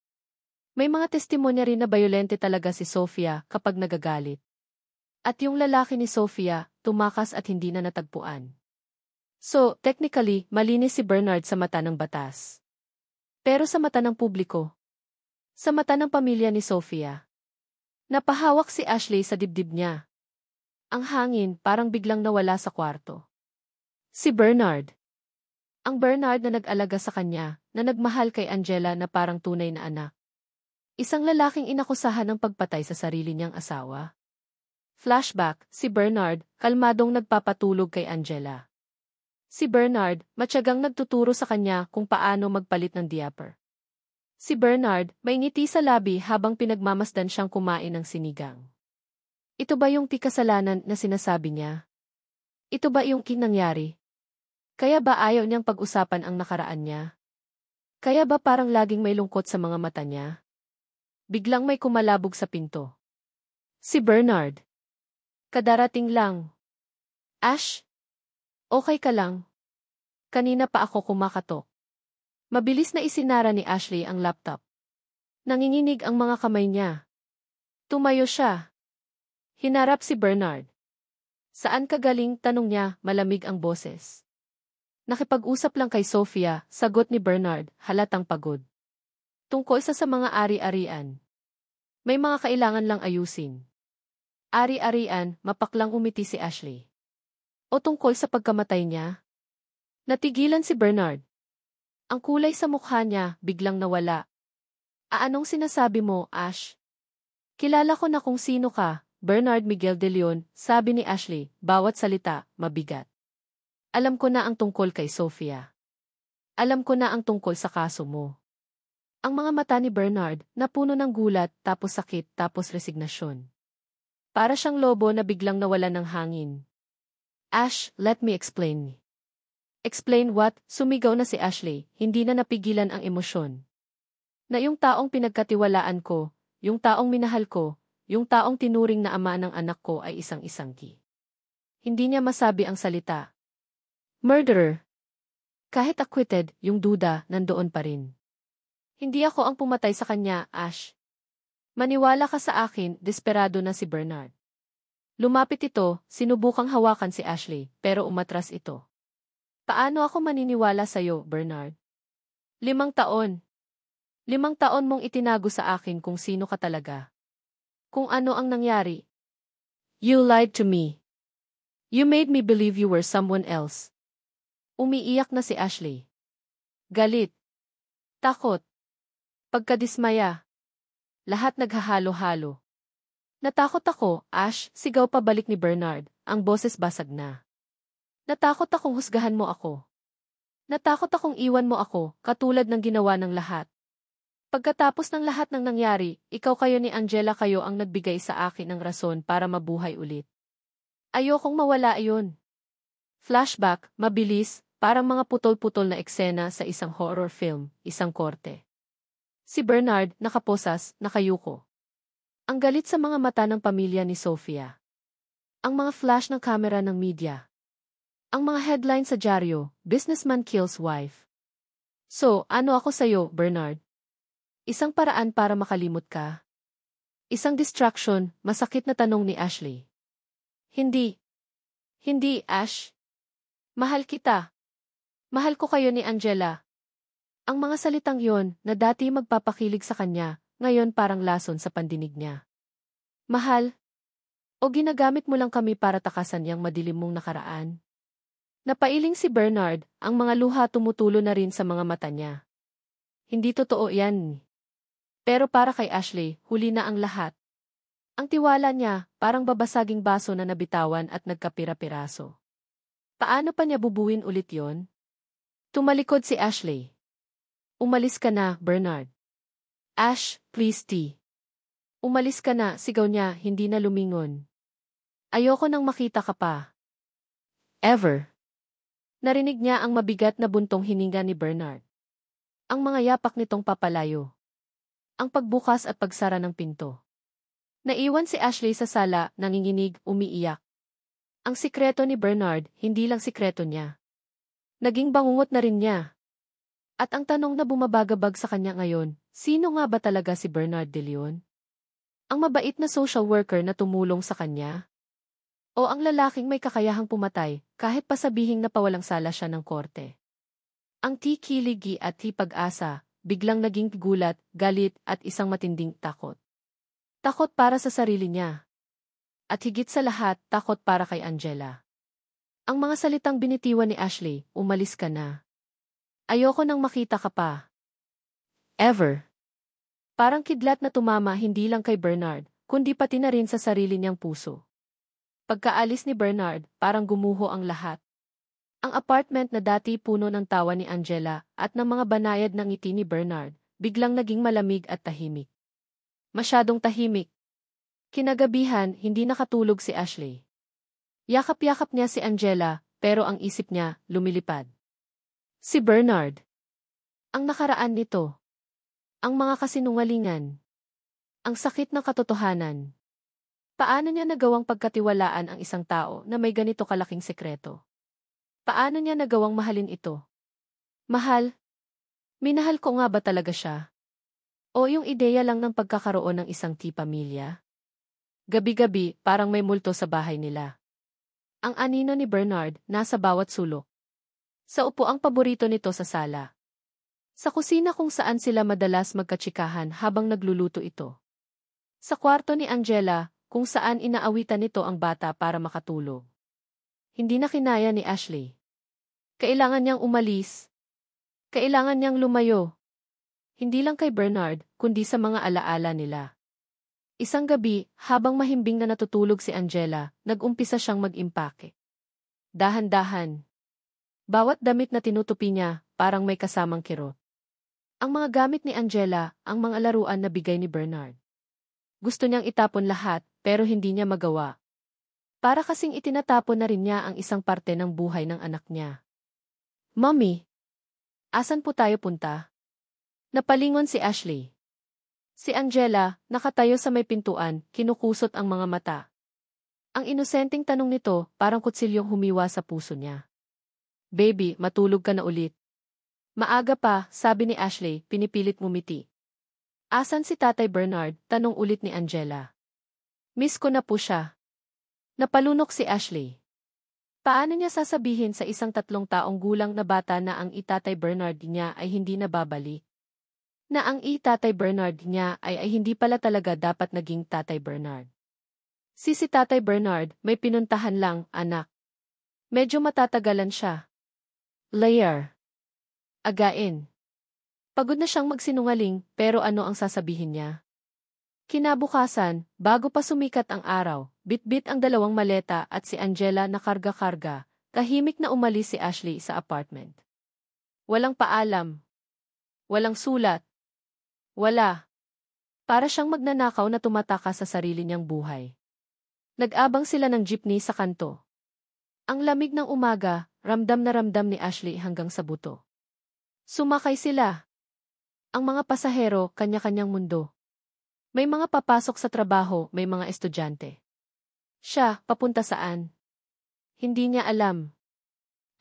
May mga testimonya rin na bayolente talaga si Sofia kapag nagagalit. At yung lalaki ni Sofia, tumakas at hindi na natagpuan. So, technically, malinis si Bernard sa mata ng batas. Pero sa mata ng publiko, sa mata ng pamilya ni Sofia, napahawak si Ashley sa dibdib niya. Ang hangin parang biglang nawala sa kwarto. Si Bernard. Ang Bernard na nag-alaga sa kanya, na nagmahal kay Angela na parang tunay na anak. Isang lalaking inakusahan ng pagpatay sa sarili niyang asawa. Flashback, si Bernard, kalmadong nagpapatulog kay Angela. Si Bernard, matyagang nagtuturo sa kanya kung paano magpalit ng diaper. Si Bernard, may ngiti sa labi habang pinagmamasdan siyang kumain ng sinigang. Ito ba yung kasalanan na sinasabi niya? Ito ba yung nangyari? Kaya ba ayaw niyang pag-usapan ang nakaraan niya? Kaya ba parang laging may lungkot sa mga mata niya? Biglang may kumalabog sa pinto. Si Bernard. Kadarating lang. Ash? Okay ka lang? Kanina pa ako kumakatok. Mabilis na isinara ni Ashley ang laptop. Nanginginig ang mga kamay niya. Tumayo siya. Hinarap si Bernard. Saan ka galing? Tanong niya, malamig ang boses. Nakipag-usap lang kay Sofia, sagot ni Bernard, halatang pagod. Tungkol sa mga ari-arian. May mga kailangan lang ayusin. Ari-arian, mapaklang umiti si Ashley. O tungkol sa pagkamatay niya? Natigilan si Bernard. Ang kulay sa mukha niya, biglang nawala. Anong sinasabi mo, Ash? Kilala ko na kung sino ka, Bernard Miguel de Leon, sabi ni Ashley, bawat salita, mabigat. Alam ko na ang tungkol kay Sofia. Alam ko na ang tungkol sa kaso mo. Ang mga mata ni Bernard, napuno ng gulat, tapos sakit, tapos resignasyon. Para siyang lobo na biglang nawalan ng hangin. Ash, let me explain. Explain what? Sumigaw na si Ashley, hindi na napigilan ang emosyon. Na yung taong pinagkatiwalaan ko, yung taong minahal ko, yung taong tinuring na ama ng anak ko ay isang-isang ki. Hindi niya masabi ang salita. Murderer. Kahit acquitted, yung duda nandoon pa rin. Hindi ako ang pumatay sa kanya, Ash. Maniwala ka sa akin, desperado na si Bernard. Lumapit ito, sinubukang hawakan si Ashley, pero umatras ito. Paano ako maniniwala sa'yo, Bernard? 5 taon. 5 taon mong itinago sa akin kung sino ka talaga. Kung ano ang nangyari. You lied to me. You made me believe you were someone else. Umiiyak na si Ashley. Galit. Takot. Pagkadismaya. Lahat naghahalo-halo. Natakot ako, Ash, sigaw pabalik ni Bernard, ang boses basag na. Natakot akong husgahan mo ako. Natakot akong iwan mo ako, katulad ng ginawa ng lahat. Pagkatapos ng lahat ng nangyari, ikaw kayo ni Angela kayo ang nagbigay sa akin ng rason para mabuhay ulit. Ayokong mawala iyon. Flashback, mabilis, parang mga putol-putol na eksena sa isang horror film, isang korte. Si Bernard, nakaposas, nakayuko. Ang galit sa mga mata ng pamilya ni Sofia. Ang mga flash ng kamera ng media. Ang mga headline sa dyaryo, businessman kills wife. So, ano ako sa'yo, Bernard? Isang paraan para makalimot ka? Isang distraction, masakit na tanong ni Ashley. Hindi. Hindi, Ash. Mahal kita. Mahal ko kayo ni Angela. Ang mga salitang yon na dati magpapakilig sa kanya, ngayon parang lason sa pandinig niya. Mahal? O ginagamit mo lang kami para takasan yang madilim mong nakaraan? Napailing si Bernard, ang mga luha tumutulo na rin sa mga mata niya. Hindi totoo yan. Pero para kay Ashley, huli na ang lahat. Ang tiwala niya, parang babasaging baso na nabitawan at nagkapira-piraso. Paano pa niya bubuin ulit yon? Tumalikod si Ashley. Umalis ka na, Bernard. Ash, please tea. Umalis ka na, sigaw niya, hindi na lumingon. Ayoko nang makita ka pa. Ever. Narinig niya ang mabigat na buntong hininga ni Bernard. Ang mga yapak nitong papalayo. Ang pagbukas at pagsara ng pinto. Naiwan si Ashley sa sala, nanginginig, umiiyak. Ang sikreto ni Bernard, hindi lang sikreto niya. Naging bangungot na rin niya. At ang tanong na bumabagabag sa kanya ngayon, sino nga ba talaga si Bernard de Leon? Ang mabait na social worker na tumulong sa kanya? O ang lalaking may kakayahang pumatay, kahit pa sabihing napawalang sala siya ng korte? Ang tikiligi at pag-asa, biglang naging gulat, galit at isang matinding takot. Takot para sa sarili niya. At higit sa lahat, takot para kay Angela. Ang mga salitang binitiwan ni Ashley, umalis ka na. Ayoko nang makita ka pa. Ever. Parang kidlat na tumama hindi lang kay Bernard, kundi pati na rin sa sarili niyang puso. Pagkaalis ni Bernard, parang gumuho ang lahat. Ang apartment na dati puno ng tawa ni Angela at ng mga banayad ng ngiti ni Bernard, biglang naging malamig at tahimik. Masyadong tahimik. Kinagabihan, hindi nakatulog si Ashley. Yakap-yakap niya si Angela, pero ang isip niya, lumilipad. Si Bernard. Ang nakaraan nito. Ang mga kasinungalingan. Ang sakit ng katotohanan. Paano niya nagawang pagkatiwalaan ang isang tao na may ganito kalaking sekreto? Paano niya nagawang mahalin ito? Mahal? Minahal ko nga ba talaga siya? O yung ideya lang ng pagkakaroon ng isang pamilya? Gabi-gabi, parang may multo sa bahay nila. Ang anino ni Bernard, nasa bawat sulok. Sa upuang paborito nito sa sala. Sa kusina kung saan sila madalas magkatsikahan habang nagluluto ito. Sa kwarto ni Angela, kung saan inaawitan nito ang bata para makatulog. Hindi na kinaya ni Ashley. Kailangan niyang umalis. Kailangan niyang lumayo. Hindi lang kay Bernard, kundi sa mga alaala nila. Isang gabi, habang mahimbing na natutulog si Angela, nag-umpisa siyang mag-impake. Dahan-dahan. Bawat damit na tinutupi niya, parang may kasamang kirot. Ang mga gamit ni Angela, ang mga laruan na bigay ni Bernard. Gusto niyang itapon lahat, pero hindi niya magawa. Para kasing itinatapon na rin niya ang isang parte ng buhay ng anak niya. Mommy, asan po tayo punta? Napalingon si Ashley. Si Angela, nakatayo sa may pintuan, kinukusot ang mga mata. Ang inosenteng tanong nito, parang kutsilyong humiwa sa puso niya. Baby, matulog ka na ulit. Maaga pa, sabi ni Ashley, pinipilit ngumiti. Asan si Tatay Bernard? Tanong ulit ni Angela. Miss ko na po siya. Napalunok si Ashley. Paano niya sasabihin sa isang 3 taong gulang na bata na ang Tatay Bernard niya ay hindi nababalik? Na ang Tatay Bernard niya ay hindi pala talaga dapat naging Tatay Bernard. Si Tatay Bernard, may pinuntahan lang, anak. Medyo matatagalan siya. Layer. Again. Pagod na siyang magsinungaling, pero ano ang sasabihin niya? Kinabukasan, bago pa sumikat ang araw, bitbit ang 2 maleta at si Angela na karga-karga, tahimik na umalis si Ashley sa apartment. Walang paalam. Walang sulat. Wala. Para siyang magnanakaw na tumataka sa sarili niyang buhay. Nag-abang sila ng jeepney sa kanto. Ang lamig ng umaga, ramdam na ramdam ni Ashley hanggang sa buto. Sumakay sila. Ang mga pasahero, kanya-kanyang mundo. May mga papasok sa trabaho, may mga estudyante. Siya, papunta saan? Hindi niya alam.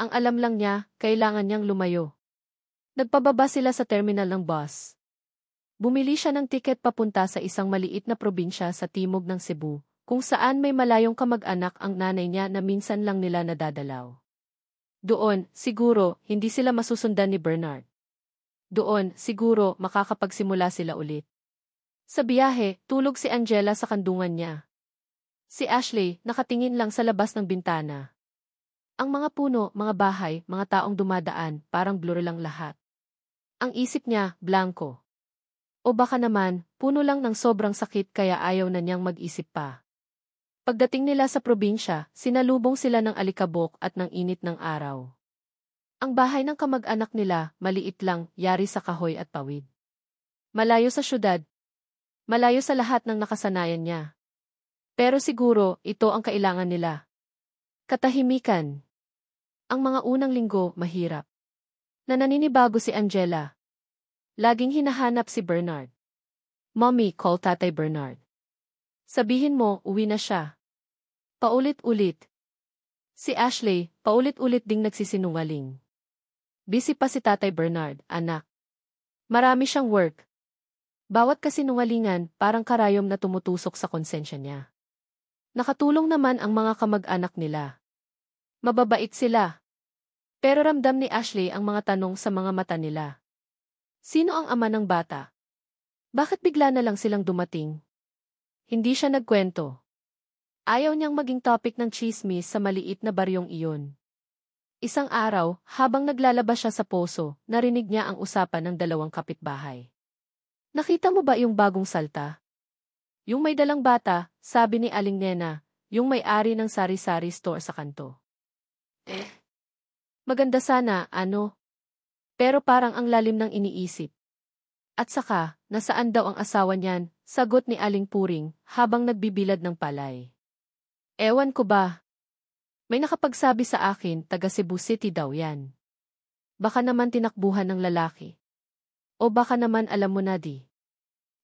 Ang alam lang niya, kailangan niyang lumayo. Nagpababa sila sa terminal ng bus. Bumili siya ng tiket papunta sa isang maliit na probinsya sa timog ng Cebu, kung saan may malayong kamag-anak ang nanay niya na minsan lang nila nadadalaw. Doon, siguro, hindi sila masusundan ni Bernard. Doon, siguro, makakapagsimula sila ulit. Sa biyahe, tulog si Angela sa kandungan niya. Si Ashley, nakatingin lang sa labas ng bintana. Ang mga puno, mga bahay, mga taong dumadaan, parang blur lang lahat. Ang isip niya, blanko. O baka naman, puno lang ng sobrang sakit kaya ayaw na niyang mag-isip pa. Pagdating nila sa probinsya, sinalubong sila ng alikabok at ng init ng araw. Ang bahay ng kamag-anak nila, maliit lang, yari sa kahoy at pawid. Malayo sa syudad. Malayo sa lahat ng nakasanayan niya. Pero siguro, ito ang kailangan nila. Katahimikan. Ang mga unang linggo, mahirap. Nananinibago si Angela. Laging hinahanap si Bernard. Mommy, call Tatay Bernard. Sabihin mo, uwi na siya. Paulit-ulit. Si Ashley, paulit-ulit ding nagsisinungaling. Busy pa si Tatay Bernard, anak. Marami siyang work. Bawat kasinungalingan, parang karayom na tumutusok sa konsensya niya. Nakatulong naman ang mga kamag-anak nila. Mababait sila. Pero ramdam ni Ashley ang mga tanong sa mga mata nila. Sino ang ama ng bata? Bakit bigla na lang silang dumating? Hindi siya nagkwento. Ayaw niyang maging topic ng chismis sa maliit na baryong iyon. Isang araw, habang naglalabas siya sa poso, narinig niya ang usapan ng 2 kapitbahay. Nakita mo ba yung bagong salta? Yung may dalang bata, sabi ni Aling Nena, yung may-ari ng sari-sari store sa kanto. Maganda sana, ano? Pero parang ang lalim ng iniisip. At saka, nasaan daw ang asawa niyan, sagot ni Aling Puring, habang nagbibilad ng palay. Ewan ko ba? May nakapagsabi sa akin, taga Cebu City daw yan. Baka naman tinakbuhan ng lalaki. O baka naman alam mo na di.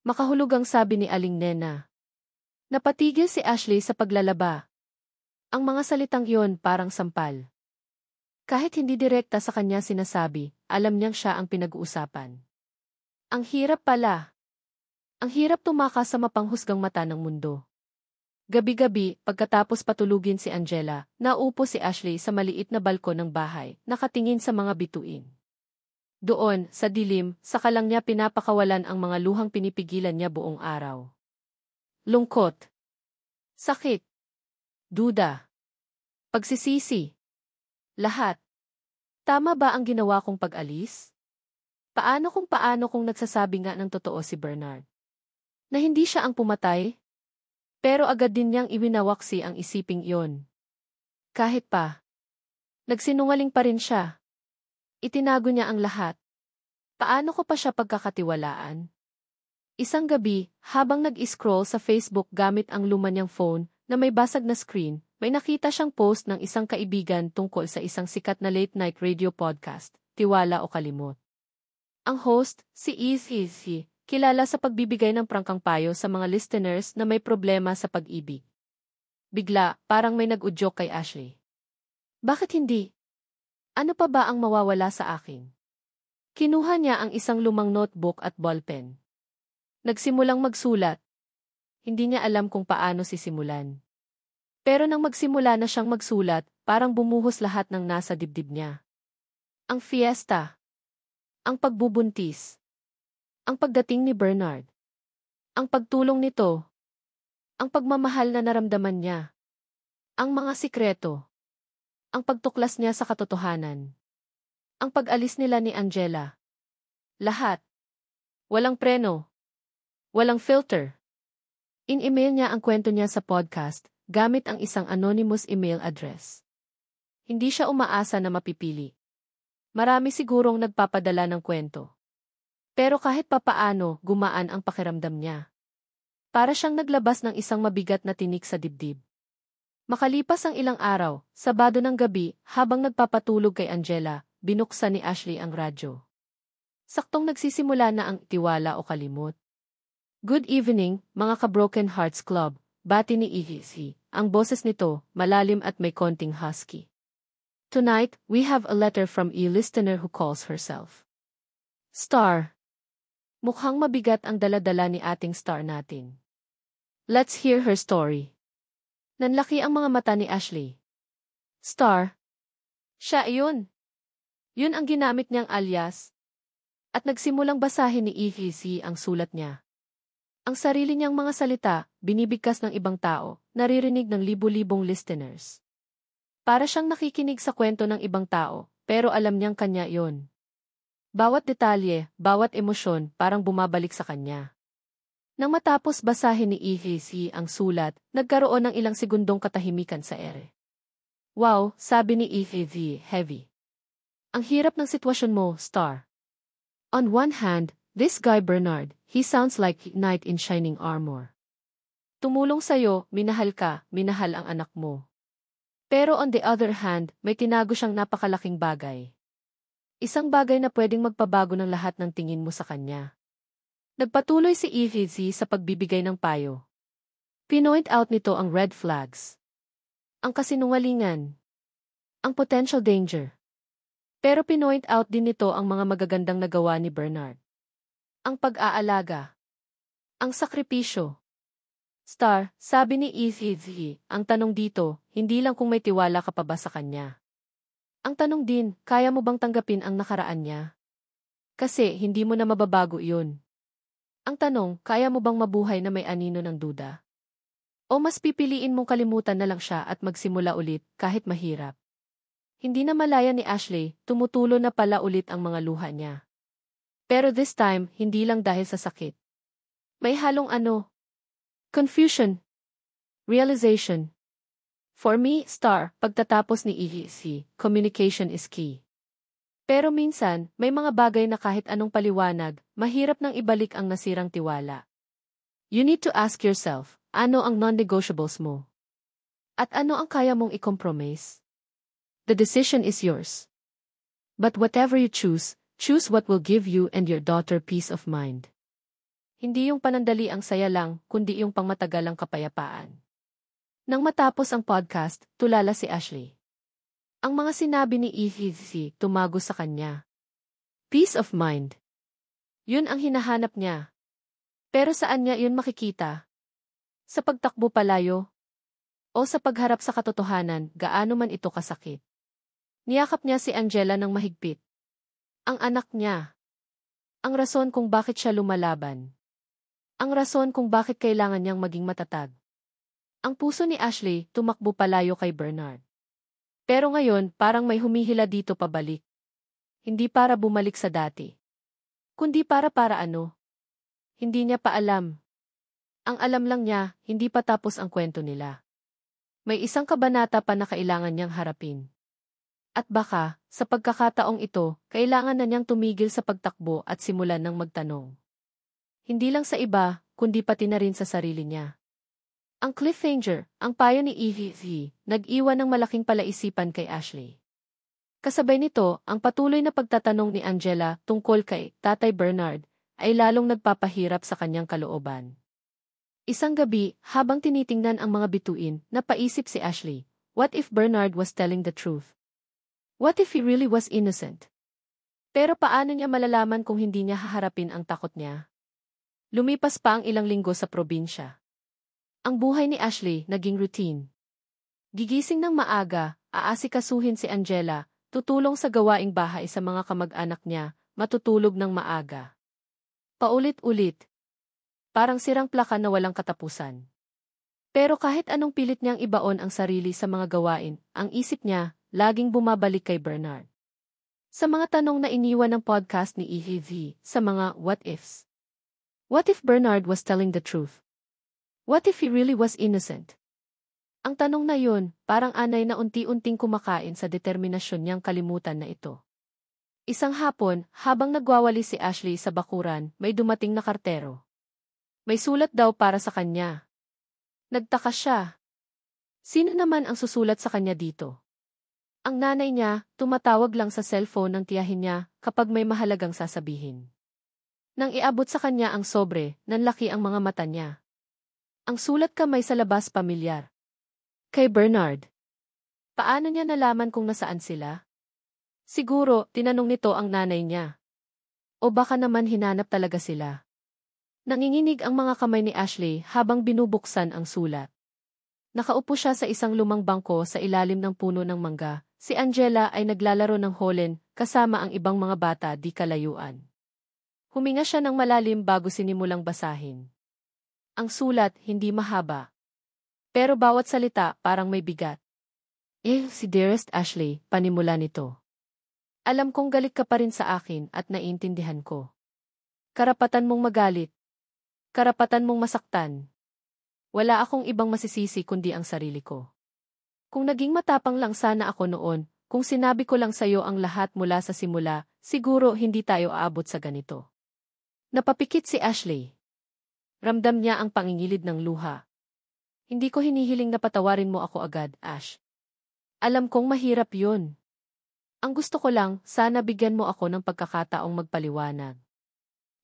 Makahulugang sabi ni Aling Nena. Napatigil si Ashley sa paglalaba. Ang mga salitang iyon parang sampal. Kahit hindi direkta sa kanya sinasabi, alam niyang siya ang pinag-uusapan. Ang hirap pala. Ang hirap tumakas sa mapanghusgang mata ng mundo. Gabi-gabi, pagkatapos patulugin si Angela, naupo si Ashley sa maliit na balkon ng bahay, nakatingin sa mga bituin. Doon, sa dilim, saka lang niya pinapakawalan ang mga luhang pinipigilan niya buong araw. Lungkot. Sakit. Duda. Pagsisisi. Lahat. Tama ba ang ginawa kong pag-alis? Paano kung nagsasabi nga ng totoo si Bernard? Na hindi siya ang pumatay? Pero agad din niyang iwinawaksi ang isiping iyon. Kahit pa. Nagsinungaling pa rin siya. Itinago niya ang lahat. Paano ko pa siya pagkakatiwalaan? Isang gabi, habang nag-scroll sa Facebook gamit ang luma niyang phone na may basag na screen, May nakita siyang post ng isang kaibigan tungkol sa isang sikat na late-night radio podcast, Tiwala o Kalimot. Ang host, si Izzy, kilala sa pagbibigay ng prangkang payo sa mga listeners na may problema sa pag-ibig. Bigla, parang may nag-udyok kay Ashley. Bakit hindi? Ano pa ba ang mawawala sa akin? Kinuha niya ang isang lumang notebook at ballpen. Nagsimulang magsulat. Hindi niya alam kung paano sisimulan. Pero nang magsimula na siyang magsulat, parang bumuhos lahat ng nasa dibdib niya. Ang fiesta. Ang pagbubuntis. Ang pagdating ni Bernard. Ang pagtulong nito. Ang pagmamahal na naramdaman niya. Ang mga sikreto. Ang pagtuklas niya sa katotohanan. Ang pag-alis nila ni Angela. Lahat. Walang preno. Walang filter. In-email niya ang kwento niya sa podcast, gamit ang isang anonymous email address. Hindi siya umaasa na mapipili. Marami sigurong nagpapadala ng kwento. Pero kahit papaano, gumaan ang pakiramdam niya. Para siyang naglabas ng isang mabigat na tinik sa dibdib. Makalipas ang ilang araw, Sabado ng gabi, habang nagpapatulog kay Angela, binuksan ni Ashley ang radyo. Saktong nagsisimula na ang Tiwala o Kalimot. Good evening, mga ka-Broken Hearts Club, bati ni Izzy. Ang boses nito, malalim at may konting husky. Tonight, we have a letter from a listener who calls herself Star. Mukhang mabigat ang daladala ni ating star natin. Let's hear her story. Nanlaki ang mga mata ni Ashley. Star. Siya iyon. Yun ang ginamit niyang alias. At nagsimulang basahin ni Izzy ang sulat niya. Ang sarili niyang mga salita, binibigkas ng ibang tao, naririnig ng libu-libong listeners. Para siyang nakikinig sa kwento ng ibang tao, pero alam niyang kanya yon. Bawat detalye, bawat emosyon, parang bumabalik sa kanya. Nang matapos basahin ni Izzy ang sulat, nagkaroon ng ilang segundong katahimikan sa ere. Wow, sabi ni Izzy, heavy. Ang hirap ng sitwasyon mo, Star. On one hand, this guy Bernard, he sounds like a knight in shining armor. Tumulong sa'yo, minahal ka, minahal ang anak mo. Pero on the other hand, may tinago siyang napakalaking bagay. Isang bagay na pwedeng magpabago ng lahat ng tingin mo sa kanya. Nagpatuloy si Izzy sa pagbibigay ng payo. Pinoint out nito ang red flags. Ang kasinungalingan. Ang potential danger. Pero pinoint out din nito ang mga magagandang nagawa ni Bernard. Ang pag-aalaga. Ang sakripisyo. Star, sabi ni Izzy, ang tanong dito, hindi lang kung may tiwala ka pa ba sa kanya. Ang tanong din, kaya mo bang tanggapin ang nakaraan niya? Kasi hindi mo na mababago iyon. Ang tanong, kaya mo bang mabuhay na may anino ng duda? O mas pipiliin mong kalimutan na lang siya at magsimula ulit, kahit mahirap? Hindi na malaya ni Ashley, tumutulo na pala ulit ang mga luha niya. Pero this time, hindi lang dahil sa sakit. May halong confusion. Realization. For me, Star, pagtatapos ni Izzy, communication is key. Pero minsan, may mga bagay na kahit anong paliwanag, mahirap nang ibalik ang nasirang tiwala. You need to ask yourself, ano ang non-negotiables mo? At ano ang kaya mong i-compromise? The decision is yours. But whatever you choose what will give you and your daughter peace of mind. Hindi yung panandali ang saya lang, kundi yung pangmatagalang kapayapaan. Nang matapos ang podcast, tulala si Ashley. Ang mga sinabi ni Izzy tumago sa kanya. Peace of mind. Yun ang hinahanap niya. Pero saan niya yun makikita? Sa pagtakbo palayo? O sa pagharap sa katotohanan, gaano man ito kasakit? Niyakap niya si Angela ng mahigpit. Ang anak niya. Ang rason kung bakit siya lumalaban. Ang rason kung bakit kailangan niyang maging matatag. Ang puso ni Ashley tumakbo palayo kay Bernard. Pero ngayon, parang may humihila dito pabalik. Hindi para bumalik sa dati. Kundi para ano? Hindi niya pa alam. Ang alam lang niya, hindi pa tapos ang kwento nila. May isang kabanata pa na kailangan niyang harapin. At baka, sa pagkakataong ito, kailangan na niyang tumigil sa pagtakbo at simulan ng magtanong. Hindi lang sa iba, kundi pati na rin sa sarili niya. Ang cliffhanger, ang payo ni Evie, nag-iwan ng malaking palaisipan kay Ashley. Kasabay nito, ang patuloy na pagtatanong ni Angela tungkol kay Tatay Bernard ay lalong nagpapahirap sa kanyang kalooban. Isang gabi, habang tinitingnan ang mga bituin, napaisip si Ashley, what if Bernard was telling the truth? What if he really was innocent? Pero paano niya malalaman kung hindi niya haharapin ang takot niya? Lumipas pa ang ilang linggo sa probinsya. Ang buhay ni Ashley naging routine. Gigising ng maaga, aasikasuhin si Angela, tutulong sa gawaing bahay sa mga kamag-anak niya, matutulog ng maaga. Paulit-ulit. Parang sirang plaka na walang katapusan. Pero kahit anong pilit niyang ibaon ang sarili sa mga gawain, ang isip niya, laging bumabalik kay Bernard. Sa mga tanong na iniwan ng podcast ni Evie, sa mga what ifs. What if Bernard was telling the truth? What if he really was innocent? Ang tanong na yun, parang anay na unti-unting kumakain sa determinasyon niyang kalimutan na ito. Isang hapon, habang nagwawali si Ashley sa bakuran, may dumating na kartero. May sulat daw para sa kanya. Nagtaka siya. Sino naman ang susulat sa kanya dito? Ang nanay niya, tumatawag lang sa cellphone ng tiyahin niya kapag may mahalagang sasabihin. Nang iabot sa kanya ang sobre, nanlaki ang mga mata niya. Ang sulat kamay sa labas pamilyar. Kay Bernard. Paano niya nalaman kung nasaan sila? Siguro, tinanong nito ang nanay niya. O baka naman hinanap talaga sila. Nanginginig ang mga kamay ni Ashley habang binubuksan ang sulat. Nakaupo siya sa isang lumang bangko sa ilalim ng puno ng mangga. Si Angela ay naglalaro ng holen kasama ang ibang mga bata di kalayuan. Huminga siya ng malalim bago sinimulang basahin. Ang sulat hindi mahaba. Pero bawat salita parang may bigat. Si dearest Ashley, panimula nito. Alam kong galit ka pa rin sa akin at naiintindihan ko. Karapatan mong magalit. Karapatan mong masaktan. Wala akong ibang masisisi kundi ang sarili ko. Kung naging matapang lang sana ako noon, kung sinabi ko lang sa'yo ang lahat mula sa simula, siguro hindi tayo aabot sa ganito. Napapikit si Ashley. Ramdam niya ang pangingilid ng luha. Hindi ko hinihiling na patawarin mo ako agad, Ash. Alam kong mahirap yun. Ang gusto ko lang, sana bigyan mo ako ng pagkakataong magpaliwanag.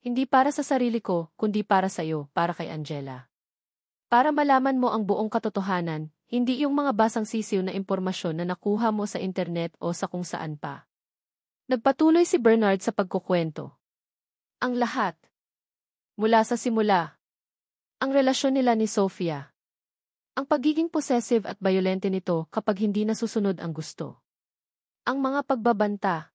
Hindi para sa sarili ko, kundi para sa'yo, para kay Angela. Para malaman mo ang buong katotohanan, hindi yung mga basang sisiw na impormasyon na nakuha mo sa internet o sa kung saan pa. Nagpatuloy si Bernard sa pagkukwento. Ang lahat. Mula sa simula. Ang relasyon nila ni Sofia. Ang pagiging possessive at bayolente nito kapag hindi nasusunod ang gusto. Ang mga pagbabanta.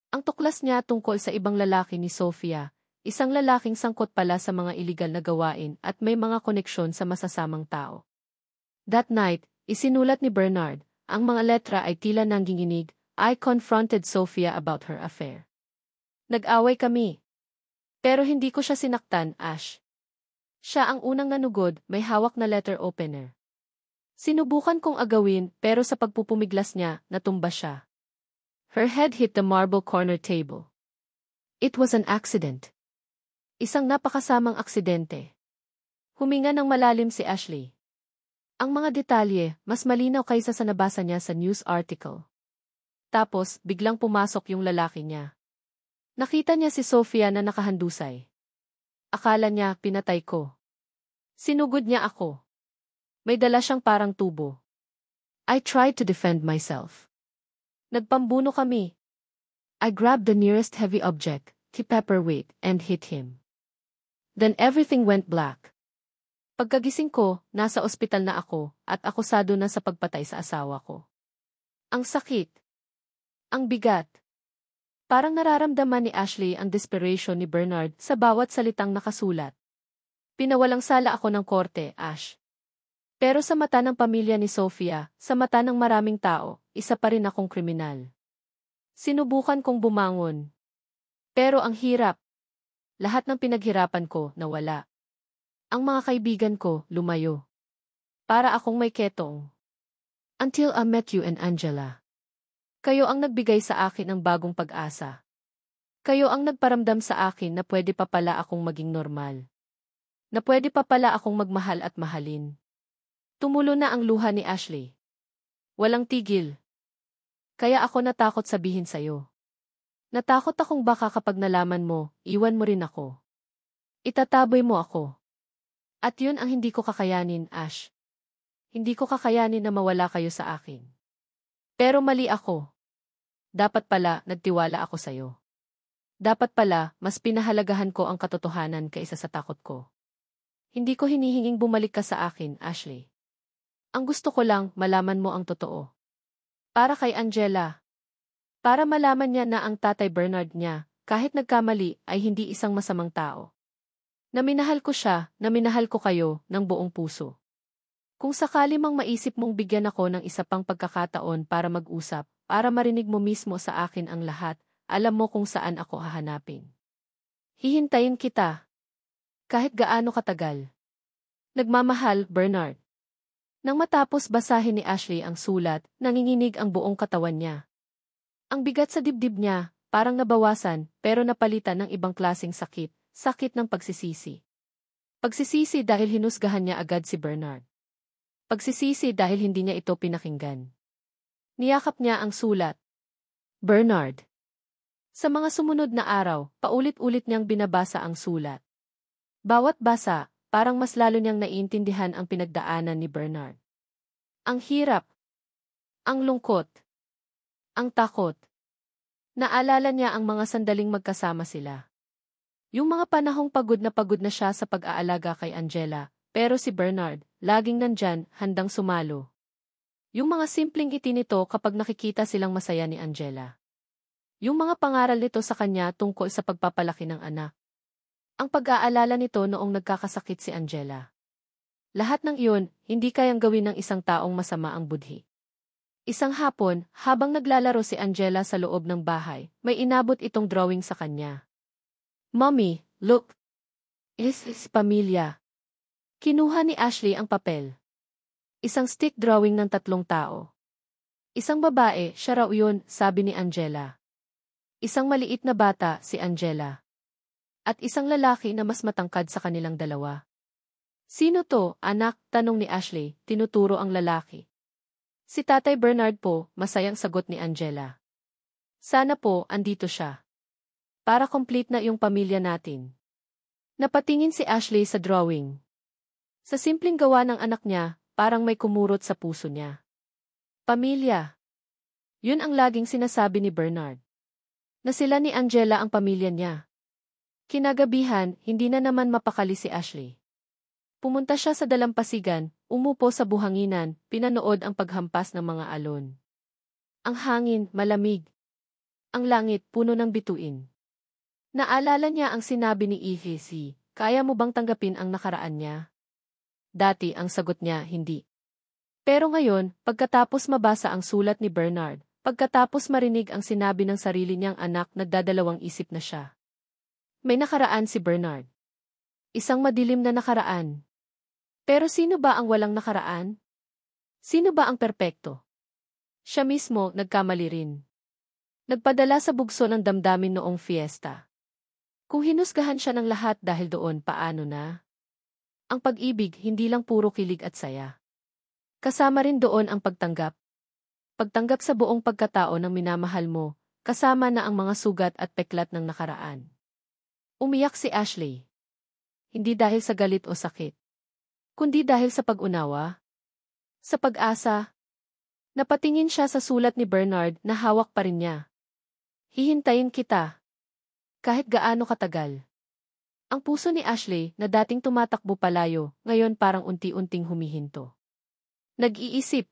Ang tuklas niya tungkol sa ibang lalaki ni Sofia, isang lalaking sangkot pala sa mga iligal na gawain at may mga koneksyon sa masasamang tao. That night, isinulat ni Bernard, ang mga letra ay tila nangginginig, I confronted Sofia about her affair. Nag-away kami. Pero hindi ko siya sinaktan, Ash. Siya ang unang nanugod, may hawak na letter opener. Sinubukan kong agawin pero sa pagpupumiglas niya, natumba siya. Her head hit the marble corner table. It was an accident. Isang napakasamang aksidente. Huminga ng malalim si Ashley. Ang mga detalye, mas malinaw kaysa sa nabasa niya sa news article. Tapos, biglang pumasok yung lalaki niya. Nakita niya si Sofia na nakahandusay. Akala niya, pinatay ko. Sinugod niya ako. May dala siyang parang tubo. I tried to defend myself. Nagpambuno kami. I grabbed the nearest heavy object, pepperweight, and hit him. Then everything went black. Pagkagising ko, nasa ospital na ako, at akusado na sa pagpatay sa asawa ko. Ang sakit. Ang bigat. Parang nararamdaman ni Ashley ang desperation ni Bernard sa bawat salitang nakasulat. Pinawalang sala ako ng korte, Ash. Pero sa mata ng pamilya ni Sofia, sa mata ng maraming tao, isa pa rin akong kriminal. Sinubukan kong bumangon. Pero ang hirap. Lahat ng pinaghirapan ko, nawala. Ang mga kaibigan ko, lumayo. Para akong may ketong. Until I met you and Angela. Kayo ang nagbigay sa akin ng bagong pag-asa. Kayo ang nagparamdam sa akin na pwede pa pala akong maging normal. Na pwede pa pala akong magmahal at mahalin. Tumulo na ang luha ni Ashley. Walang tigil. Kaya ako natakot sabihin sa'yo. Natakot akong baka kapag nalaman mo, iwan mo rin ako. Itataboy mo ako. At yun ang hindi ko kakayanin, Ash. Hindi ko kakayanin na mawala kayo sa akin. Pero mali ako. Dapat pala, nagtiwala ako sa'yo. Dapat pala, mas pinahalagahan ko ang katotohanan kaysa sa takot ko. Hindi ko hinihinging bumalik ka sa akin, Ashley. Ang gusto ko lang, malaman mo ang totoo. Para kay Angela. Para malaman niya na ang tatay Bernard niya, kahit nagkamali, ay hindi isang masamang tao. Naminahal ko siya, naminahal ko kayo, ng buong puso. Kung sakali mang maisip mong bigyan ako ng isa pang pagkakataon para mag-usap, para marinig mo mismo sa akin ang lahat, alam mo kung saan ako hahanapin. Hihintayin kita. Kahit gaano katagal. Nagmamahal, Bernard. Nang matapos basahin ni Ashley ang sulat, nanginginig ang buong katawan niya. Ang bigat sa dibdib niya, parang nabawasan, pero napalitan ng ibang klaseng sakit, sakit ng pagsisisi. Pagsisisi dahil hinusgahan niya agad si Bernard. Pagsisisi dahil hindi niya ito pinakinggan. Niyakap niya ang sulat. Bernard. Sa mga sumunod na araw, paulit-ulit niyang binabasa ang sulat. Bawat basa, parang mas lalo niyang naiintindihan ang pinagdaanan ni Bernard. Ang hirap. Ang lungkot. Ang takot. Naalala niya ang mga sandaling magkasama sila. Yung mga panahong pagod na siya sa pag-aalaga kay Angela, pero si Bernard, laging nandyan, handang sumalo. Yung mga simpleng ngiti nito kapag nakikita silang masaya ni Angela. Yung mga pangaral nito sa kanya tungkol sa pagpapalaki ng anak. Ang pag-aalala nito noong nagkakasakit si Angela. Lahat ng iyon, hindi kayang gawin ng isang taong masama ang budhi. Isang hapon, habang naglalaro si Angela sa loob ng bahay, may inabot itong drawing sa kanya. Mommy, look. Is pamilya. Kinuha ni Ashley ang papel. Isang stick drawing ng 3 tao. Isang babae, siya raw yun, sabi ni Angela. Isang maliit na bata, si Angela. At isang lalaki na mas matangkad sa kanilang dalawa. Sino to, anak? Tanong ni Ashley, tinuturo ang lalaki. Si Tatay Bernard po, masayang sagot ni Angela. Sana po, andito siya. Para complete na yung pamilya natin. Napatingin si Ashley sa drawing. Sa simpleng gawa ng anak niya, parang may kumurot sa puso niya. Pamilya. Yun ang laging sinasabi ni Bernard. Na sila ni Angela ang pamilya niya. Kinagabihan, hindi na naman mapakali si Ashley. Pumunta siya sa dalampasigan, umupo sa buhanginan, pinanood ang paghampas ng mga alon. Ang hangin, malamig. Ang langit, puno ng bituin. Naalala niya ang sinabi ni EVC, kaya mo bang tanggapin ang nakaraan niya? Dati ang sagot niya, hindi. Pero ngayon, pagkatapos mabasa ang sulat ni Bernard, pagkatapos marinig ang sinabi ng sarili niyang anak, nagdadalawang isip na siya. May nakaraan si Bernard. Isang madilim na nakaraan. Pero sino ba ang walang nakaraan? Sino ba ang perpekto? Siya mismo, nagkamali rin. Nagpadala sa bugso ng damdamin noong fiesta. Kung hinusgahan siya ng lahat dahil doon, paano na? Ang pag-ibig, hindi lang puro kilig at saya. Kasama rin doon ang pagtanggap. Pagtanggap sa buong pagkatao ng minamahal mo, kasama na ang mga sugat at peklat ng nakaraan. Umiyak si Ashley. Hindi dahil sa galit o sakit. Kundi dahil sa pag-unawa. Sa pag-asa. Napatingin siya sa sulat ni Bernard na hawak pa rin niya. Hihintayin kita. Kahit gaano katagal. Ang puso ni Ashley na dating tumatakbo palayo, ngayon parang unti-unting humihinto. Nag-iisip.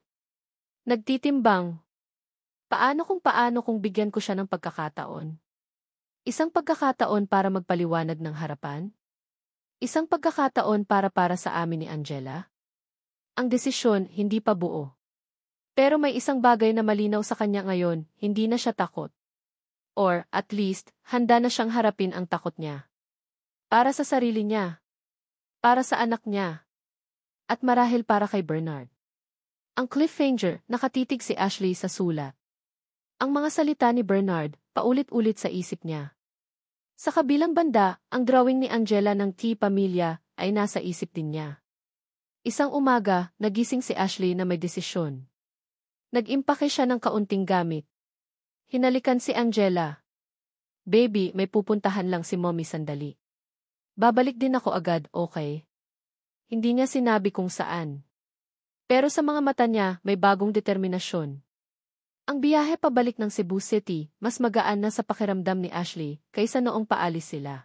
Nagtitimbang. Paano kung bigyan ko siya ng pagkakataon? Isang pagkakataon para magpaliwanag ng harapan? Isang pagkakataon para sa amin ni Angela? Ang desisyon, hindi pa buo. Pero may isang bagay na malinaw sa kanya ngayon, hindi na siya takot. Or, at least, handa na siyang harapin ang takot niya. Para sa sarili niya. Para sa anak niya. At marahil para kay Bernard. Ang cliffhanger, nakatitig si Ashley sa sulat. Ang mga salita ni Bernard, paulit-ulit sa isip niya. Sa kabilang banda, ang drawing ni Angela ng T. Pamilya ay nasa isip din niya. Isang umaga, nagising si Ashley na may desisyon. Nag-impake siya ng kaunting gamit. Hinalikan si Angela. Baby, may pupuntahan lang si mommy sandali. Babalik din ako agad, okay? Hindi niya sinabi kung saan. Pero sa mga mata niya, may bagong determinasyon. Ang biyahe pabalik ng Cebu City, mas magaan na sa pakiramdam ni Ashley kaysa noong paalis sila.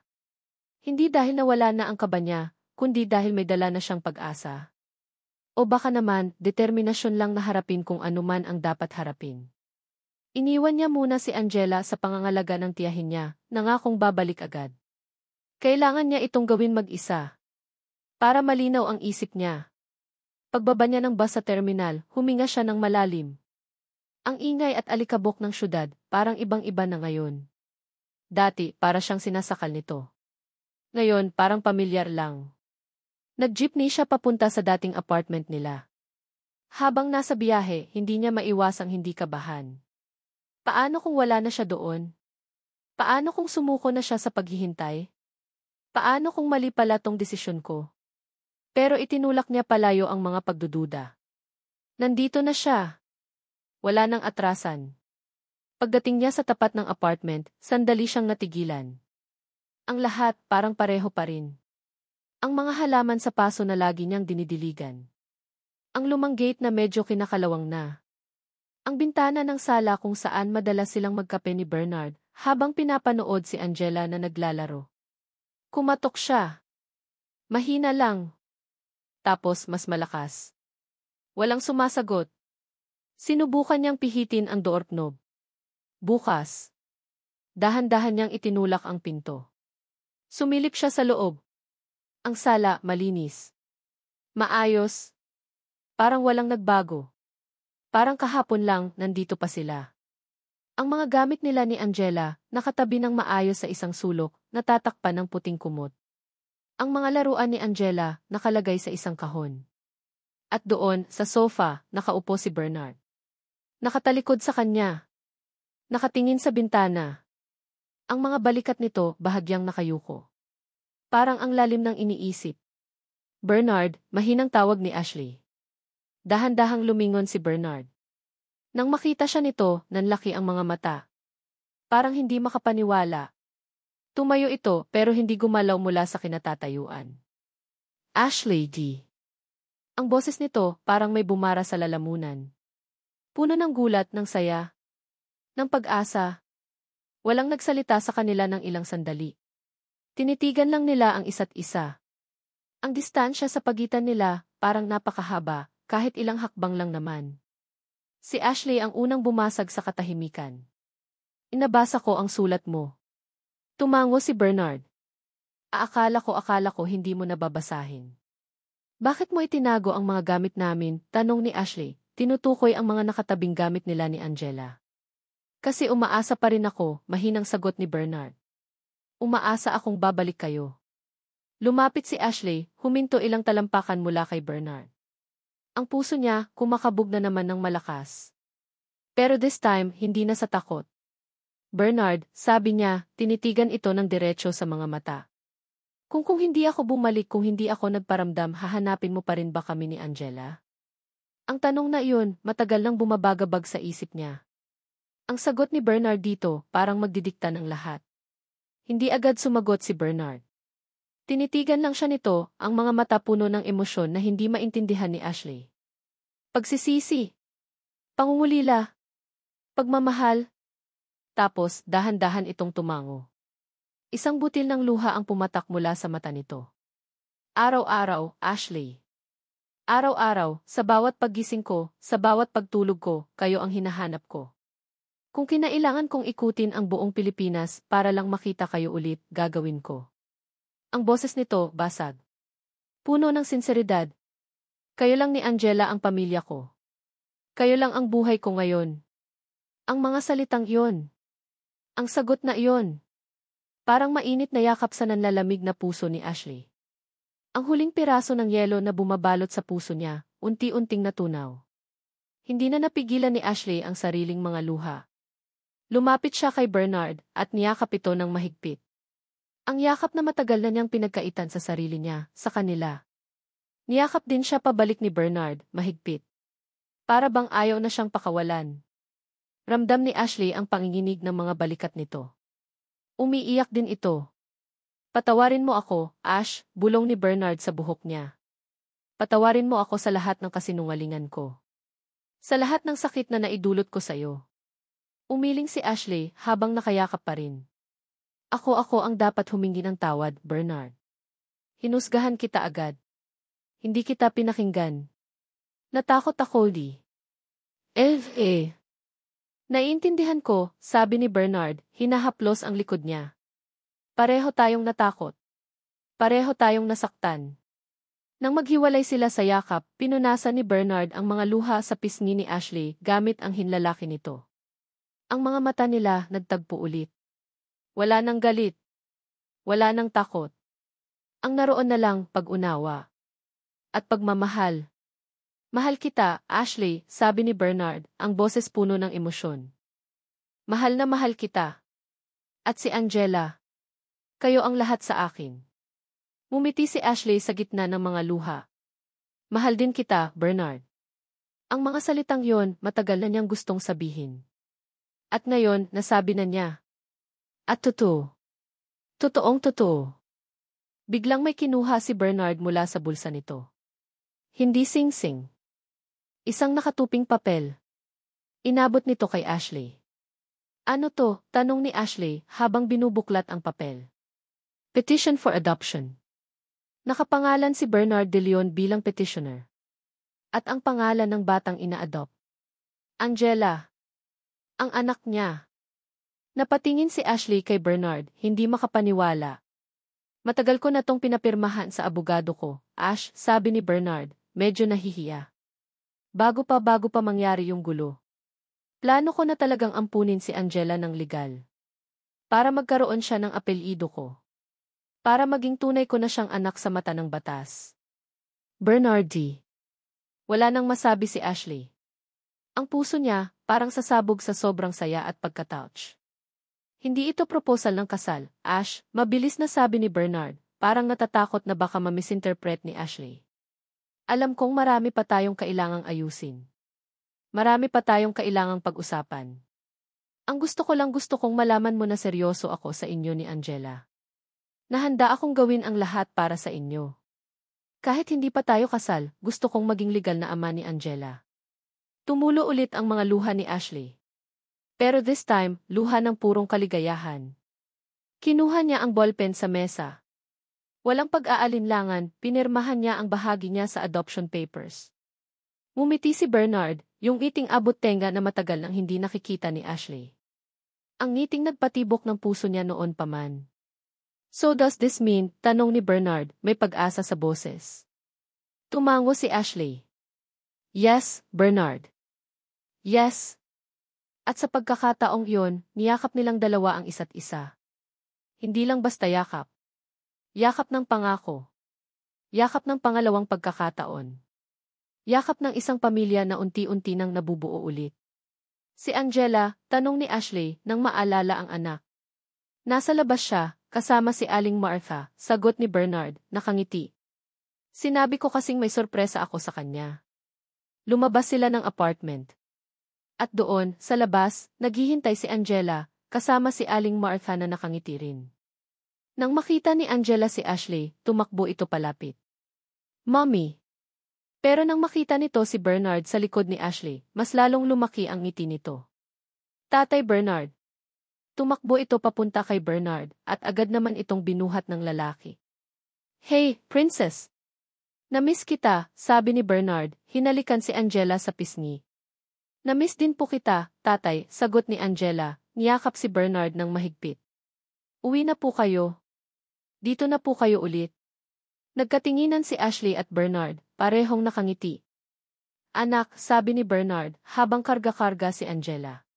Hindi dahil nawala na ang kaba niya, kundi dahil may dala na siyang pag-asa. O baka naman, determinasyon lang na harapin kung anuman ang dapat harapin. Iniwan niya muna si Angela sa pangangalaga ng tiyahin niya, nangakong babalik agad. Kailangan niya itong gawin mag-isa. Para malinaw ang isip niya. Pagbaba niya ng bus sa terminal, huminga siya ng malalim. Ang ingay at alikabok ng syudad, parang ibang-iba na ngayon. Dati, para siyang sinasakal nito. Ngayon, parang pamilyar lang. Nag-jeepney siya papunta sa dating apartment nila. Habang nasa biyahe, hindi niya maiwasang hindi kabahan. Paano kung wala na siya doon? Paano kung sumuko na siya sa paghihintay? Paano kung mali pala tong desisyon ko? Pero itinulak niya palayo ang mga pagdududa. Nandito na siya. Wala nang atrasan. Pagdating niya sa tapat ng apartment, sandali siyang natigilan. Ang lahat parang pareho pa rin. Ang mga halaman sa paso na lagi niyang dinidiligan. Ang lumang gate na medyo kinakalawang na. Ang bintana ng sala kung saan madalas silang magkape ni Bernard habang pinapanood si Angela na naglalaro. Kumatok siya. Mahina lang. Tapos mas malakas. Walang sumasagot. Sinubukan niyang pihitin ang doorknob. Bukas. Dahan-dahan niyang itinulak ang pinto. Sumilip siya sa loob. Ang sala, malinis. Maayos. Parang walang nagbago. Parang kahapon lang, nandito pa sila. Ang mga gamit nila ni Angela, nakatabi ng maayos sa isang sulok, natatakpan ng puting kumot. Ang mga laruan ni Angela, nakalagay sa isang kahon. At doon, sa sofa, nakaupo si Bernard. Nakatalikod sa kanya. Nakatingin sa bintana. Ang mga balikat nito, bahagyang nakayuko. Parang ang lalim ng iniisip. Bernard, mahinang tawag ni Ashley. Dahan-dahang lumingon si Bernard. Nang makita siya nito, nanlaki ang mga mata. Parang hindi makapaniwala. Tumayo ito pero hindi gumalaw mula sa kinatatayuan. Ashley D. Ang boses nito parang may bumara sa lalamunan. Puno ng gulat, ng saya, ng pag-asa. Walang nagsalita sa kanila ng ilang sandali. Tinitigan lang nila ang isa't isa. Ang distansya sa pagitan nila parang napakahaba, kahit ilang hakbang lang naman. Si Ashley ang unang bumasag sa katahimikan. Inabasa ko ang sulat mo. Tumango si Bernard. Akala ko hindi mo nababasahin. Bakit mo itinago ang mga gamit namin? Tanong ni Ashley, tinutukoy ang mga nakatabing gamit nila ni Angela. Kasi umaasa pa rin ako, mahinang sagot ni Bernard. Umaasa akong babalik kayo. Lumapit si Ashley, huminto ilang talampakan mula kay Bernard. Ang puso niya, kumakabog na naman ng malakas. Pero this time, hindi na sa takot. Bernard, sabi niya, tinitigan ito ng diretso sa mga mata. Kung hindi ako bumalik, kung hindi ako nagparamdam, hahanapin mo pa rin ba kami ni Angela? Ang tanong na iyon, matagal nang bumabagabag sa isip niya. Ang sagot ni Bernard dito, parang magdidikta ng lahat. Hindi agad sumagot si Bernard. Tinitigan lang siya nito, ang mga mata puno ng emosyon na hindi maintindihan ni Ashley. Pagsisisi. Pangungulila. Pagmamahal. Tapos, dahan-dahan itong tumango. Isang butil ng luha ang pumatak mula sa mata nito. Araw-araw, Ashley. Araw-araw, sa bawat paggising ko, sa bawat pagtulog ko, kayo ang hinahanap ko. Kung kinailangan kong ikutin ang buong Pilipinas para lang makita kayo ulit, gagawin ko. Ang boses nito, basag. Puno ng sinseridad. Kayo lang ni Angela ang pamilya ko. Kayo lang ang buhay ko ngayon. Ang mga salitang iyon. Ang sagot na iyon. Parang mainit na yakap sa nanlalamig na puso ni Ashley. Ang huling piraso ng yelo na bumabalot sa puso niya, unti-unting natunaw. Hindi na napigilan ni Ashley ang sariling mga luha. Lumapit siya kay Bernard at niyakap ito ng mahigpit. Ang yakap na matagal na niyang pinagkaitan sa sarili niya, sa kanila. Niyakap din siya pabalik ni Bernard, mahigpit. Para bang ayaw na siyang pakawalan. Ramdam ni Ashley ang panginginig ng mga balikat nito. Umiiyak din ito. Patawarin mo ako, Ash, bulong ni Bernard sa buhok niya. Patawarin mo ako sa lahat ng kasinungalingan ko. Sa lahat ng sakit na naidulot ko sa'yo. Umiling si Ashley habang nakayakap pa rin. Ako ang dapat humingi ng tawad, Bernard. Hinusgahan kita agad. Hindi kita pinakinggan. Natakot ako, di. Naiintindihan ko, sabi ni Bernard, hinahaplos ang likod niya. Pareho tayong natakot. Pareho tayong nasaktan. Nang maghiwalay sila sa yakap, pinunasan ni Bernard ang mga luha sa pisngi ni Ashley gamit ang hinlalaki nito. Ang mga mata nila nagtagpo ulit. Wala nang galit. Wala nang takot. Ang naroon na lang pag-unawa. At pagmamahal. Mahal kita, Ashley, sabi ni Bernard, ang boses puno ng emosyon. Mahal na mahal kita. At si Angela. Kayo ang lahat sa akin. Ngumiti si Ashley sa gitna ng mga luha. Mahal din kita, Bernard. Ang mga salitang yon matagal na niyang gustong sabihin. At ngayon, nasabi na niya. At totoo. Totoong totoo. Biglang may kinuha si Bernard mula sa bulsa nito. Hindi sing-sing. Isang nakatuping papel. Inabot nito kay Ashley. Ano to? Tanong ni Ashley habang binubuklat ang papel. Petition for adoption. Nakapangalan si Bernard de Leon bilang petitioner. At ang pangalan ng batang ina-adopt. Angela. Ang anak niya. Napatingin si Ashley kay Bernard, hindi makapaniwala. Matagal ko na tong pinapirmahan sa abogado ko, Ash, sabi ni Bernard, medyo nahihiya. Bago pa mangyari yung gulo. Plano ko na talagang ampunin si Angela ng legal. Para magkaroon siya ng apelyido ko. Para maging tunay ko na siyang anak sa mata ng batas. Bernard D. Wala nang masabi si Ashley. Ang puso niya, parang sasabog sa sobrang saya at pagkatouch. Hindi ito proposal ng kasal, Ash, mabilis na sabi ni Bernard, parang natatakot na baka ma-misinterpret ni Ashley. Alam kong marami pa tayong kailangang ayusin. Marami pa tayong kailangang pag-usapan. Ang gusto kong malaman mo na seryoso ako sa inyo ni Angela. Nahanda akong gawin ang lahat para sa inyo. Kahit hindi pa tayo kasal, gusto kong maging legal na ama ni Angela. Tumulo ulit ang mga luha ni Ashley. Pero this time, luha ng purong kaligayahan. Kinuha niya ang ballpen sa mesa. Walang pag-aalinlangan, pinirmahan niya ang bahagi niya sa adoption papers. Ngumiti si Bernard, yung ngiting abot tenga na matagal nang hindi nakikita ni Ashley. Ang ngiting nagpatibok ng puso niya noon pa man. So does this mean, tanong ni Bernard, may pag-asa sa boses. Tumango si Ashley. Yes, Bernard. Yes. At sa pagkakataong iyon, niyakap nilang dalawa ang isa't isa. Hindi lang basta yakap. Yakap ng pangako. Yakap ng pangalawang pagkakataon. Yakap ng isang pamilya na unti-unti nang nabubuo ulit. Si Angela, tanong ni Ashley, nang maalala ang anak. Nasa labas siya, kasama si Aling Martha, sagot ni Bernard, nakangiti. Sinabi ko kasing may sorpresa ako sa kanya. Lumabas sila ng apartment. At doon, sa labas, naghihintay si Angela, kasama si Aling Martha na nakangiti rin. Nang makita ni Angela si Ashley, tumakbo ito palapit. Mommy! Pero nang makita nito si Bernard sa likod ni Ashley, mas lalong lumaki ang ngiti nito. Tatay Bernard. Tumakbo ito papunta kay Bernard at agad naman itong binuhat ng lalaki. Hey, princess! Namiss kita, sabi ni Bernard, hinalikan si Angela sa pisngi. Namiss din po kita, tatay, sagot ni Angela, niyakap si Bernard ng mahigpit. Uwi na po kayo. Dito na po kayo ulit. Nagkatinginan si Ashley at Bernard, parehong nakangiti. Anak, sabi ni Bernard, habang karga-karga si Angela.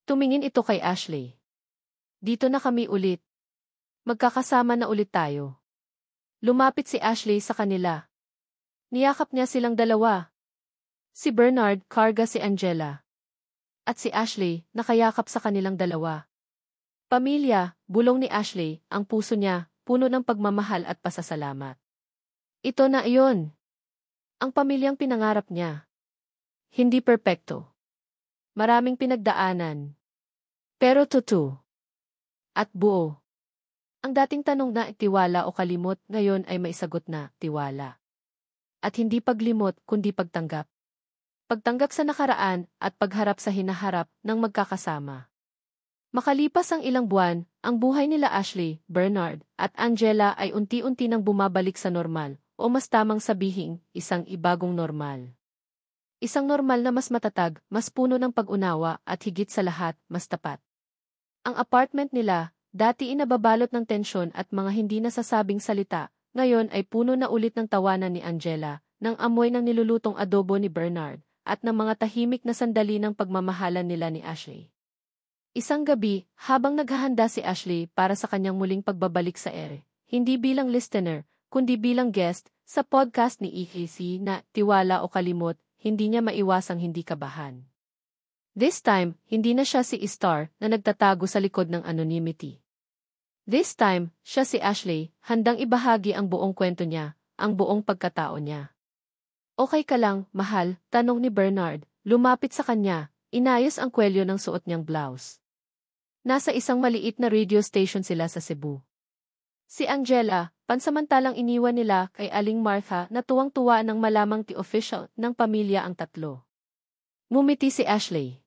Tumingin ito kay Ashley. Dito na kami ulit. Magkakasama na ulit tayo. Lumapit si Ashley sa kanila. Niyakap niya silang dalawa. Si Bernard, karga si Angela. At si Ashley, nakayakap sa kanilang dalawa. Pamilya, bulong ni Ashley, ang puso niya, puno ng pagmamahal at pasasalamat. Ito na iyon. Ang pamilyang pinangarap niya. Hindi perpekto. Maraming pinagdaanan. Pero totoo. At buo. Ang dating tanong na tiwala o kalimot ngayon ay maisagot na tiwala. At hindi paglimot kundi pagtanggap. Pagtanggap sa nakaraan at pagharap sa hinaharap ng magkakasama. Makalipas ang ilang buwan, ang buhay nila Ashley, Bernard, at Angela ay unti-unti nang bumabalik sa normal, o mas tamang sabihing, isang ibagong normal. Isang normal na mas matatag, mas puno ng pag-unawa at higit sa lahat, mas tapat. Ang apartment nila, dati inababalot ng tensyon at mga hindi nasasabing salita, ngayon ay puno na ulit ng tawanan ni Angela, ng amoy ng nilulutong adobo ni Bernard, at ng mga tahimik na sandali ng pagmamahalan nila ni Ashley. Isang gabi, habang naghahanda si Ashley para sa kanyang muling pagbabalik sa ere, hindi bilang listener, kundi bilang guest, sa podcast ni EKC na Tiwala o Kalimot, hindi niya maiwasang hindi kabahan. This time, hindi na siya si Star na nagtatago sa likod ng anonymity. This time, siya si Ashley, handang ibahagi ang buong kwento niya, ang buong pagkatao niya. Okay ka lang, mahal, tanong ni Bernard, lumapit sa kanya, inayos ang kwelyo ng suot niyang blouse. Nasa isang maliit na radio station sila sa Cebu. Si Angela, pansamantalang iniwan nila kay Aling Martha na tuwang-tuwa nang malamang ti-official ng pamilya ang tatlo. Ngumiti si Ashley.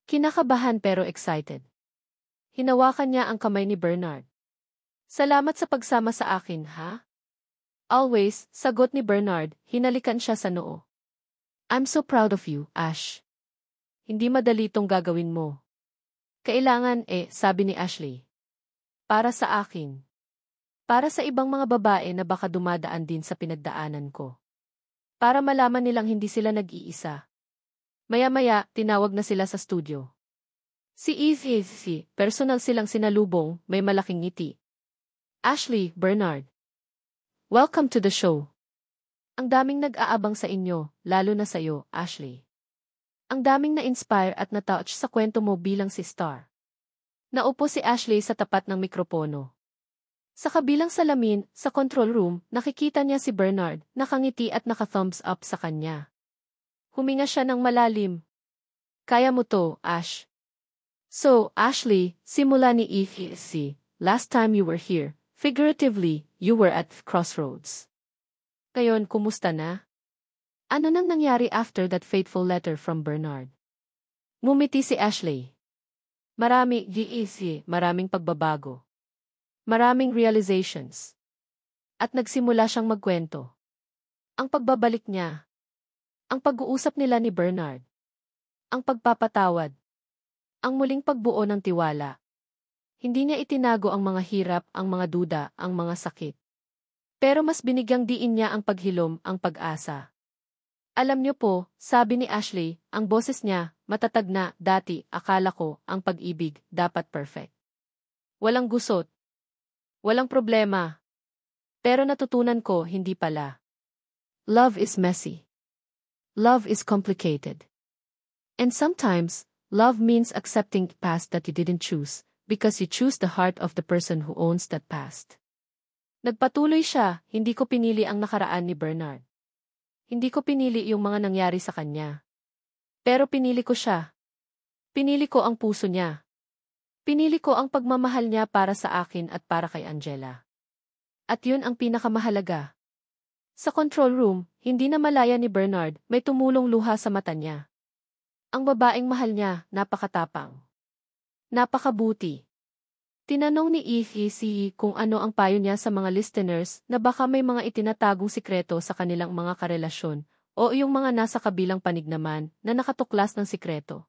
Kinakabahan pero excited. Hinawakan niya ang kamay ni Bernard. Salamat sa pagsama sa akin, ha? Always, sagot ni Bernard, hinalikan siya sa noo. I'm so proud of you, Ash. Hindi madali itong gagawin mo. Kailangan sabi ni Ashley. Para sa akin. Para sa ibang mga babae na baka dumadaan din sa pinagdaanan ko. Para malaman nilang hindi sila nag-iisa. Maya-maya, tinawag na sila sa studio. Si Eve, personal silang sinalubong, may malaking ngiti. Ashley, Bernard. Welcome to the show. Ang daming nag-aabang sa inyo, lalo na sa iyo, Ashley. Ang daming na-inspire at na-touch sa kwento mo bilang si Star. Naupo si Ashley sa tapat ng mikropono. Sa kabilang salamin, sa control room, nakikita niya si Bernard, nakangiti at naka-thumbs up sa kanya. Huminga siya ng malalim. Kaya mo to, Ash. So, Ashley, simula ni EFC, last time you were here, figuratively, you were at crossroads. Ngayon, kumusta na? Ano nang nangyari after that fateful letter from Bernard? Ngumiti si Ashley. Maraming pagbabago. Maraming realizations. At nagsimula siyang magkwento. Ang pagbabalik niya. Ang pag-uusap nila ni Bernard. Ang pagpapatawad. Ang muling pagbuo ng tiwala. Hindi niya itinago ang mga hirap, ang mga duda, ang mga sakit. Pero mas binigyang diin niya ang paghilom, ang pag-asa. Alam niyo po, sabi ni Ashley, ang boses niya, matatag na, dati, akala ko, ang pag-ibig, dapat perfect. Walang gusot. Walang problema. Pero natutunan ko, hindi pala. Love is messy. Love is complicated. And sometimes, love means accepting the past that you didn't choose, because you choose the heart of the person who owns that past. Nagpatuloy siya, hindi ko pinili ang nakaraan ni Bernard. Hindi ko pinili yung mga nangyari sa kanya. Pero pinili ko siya. Pinili ko ang puso niya. Pinili ko ang pagmamahal niya para sa akin at para kay Angela. At yun ang pinakamahalaga. Sa control room, hindi na malaya ni Bernard, may tumulong luha sa mata niya. Ang babaeng mahal niya, napakatapang. Napakabuti. Tinanong ni EFC kung ano ang payo niya sa mga listeners na baka may mga itinatagong sikreto sa kanilang mga karelasyon o yung mga nasa kabilang panig naman na nakatuklas ng sikreto.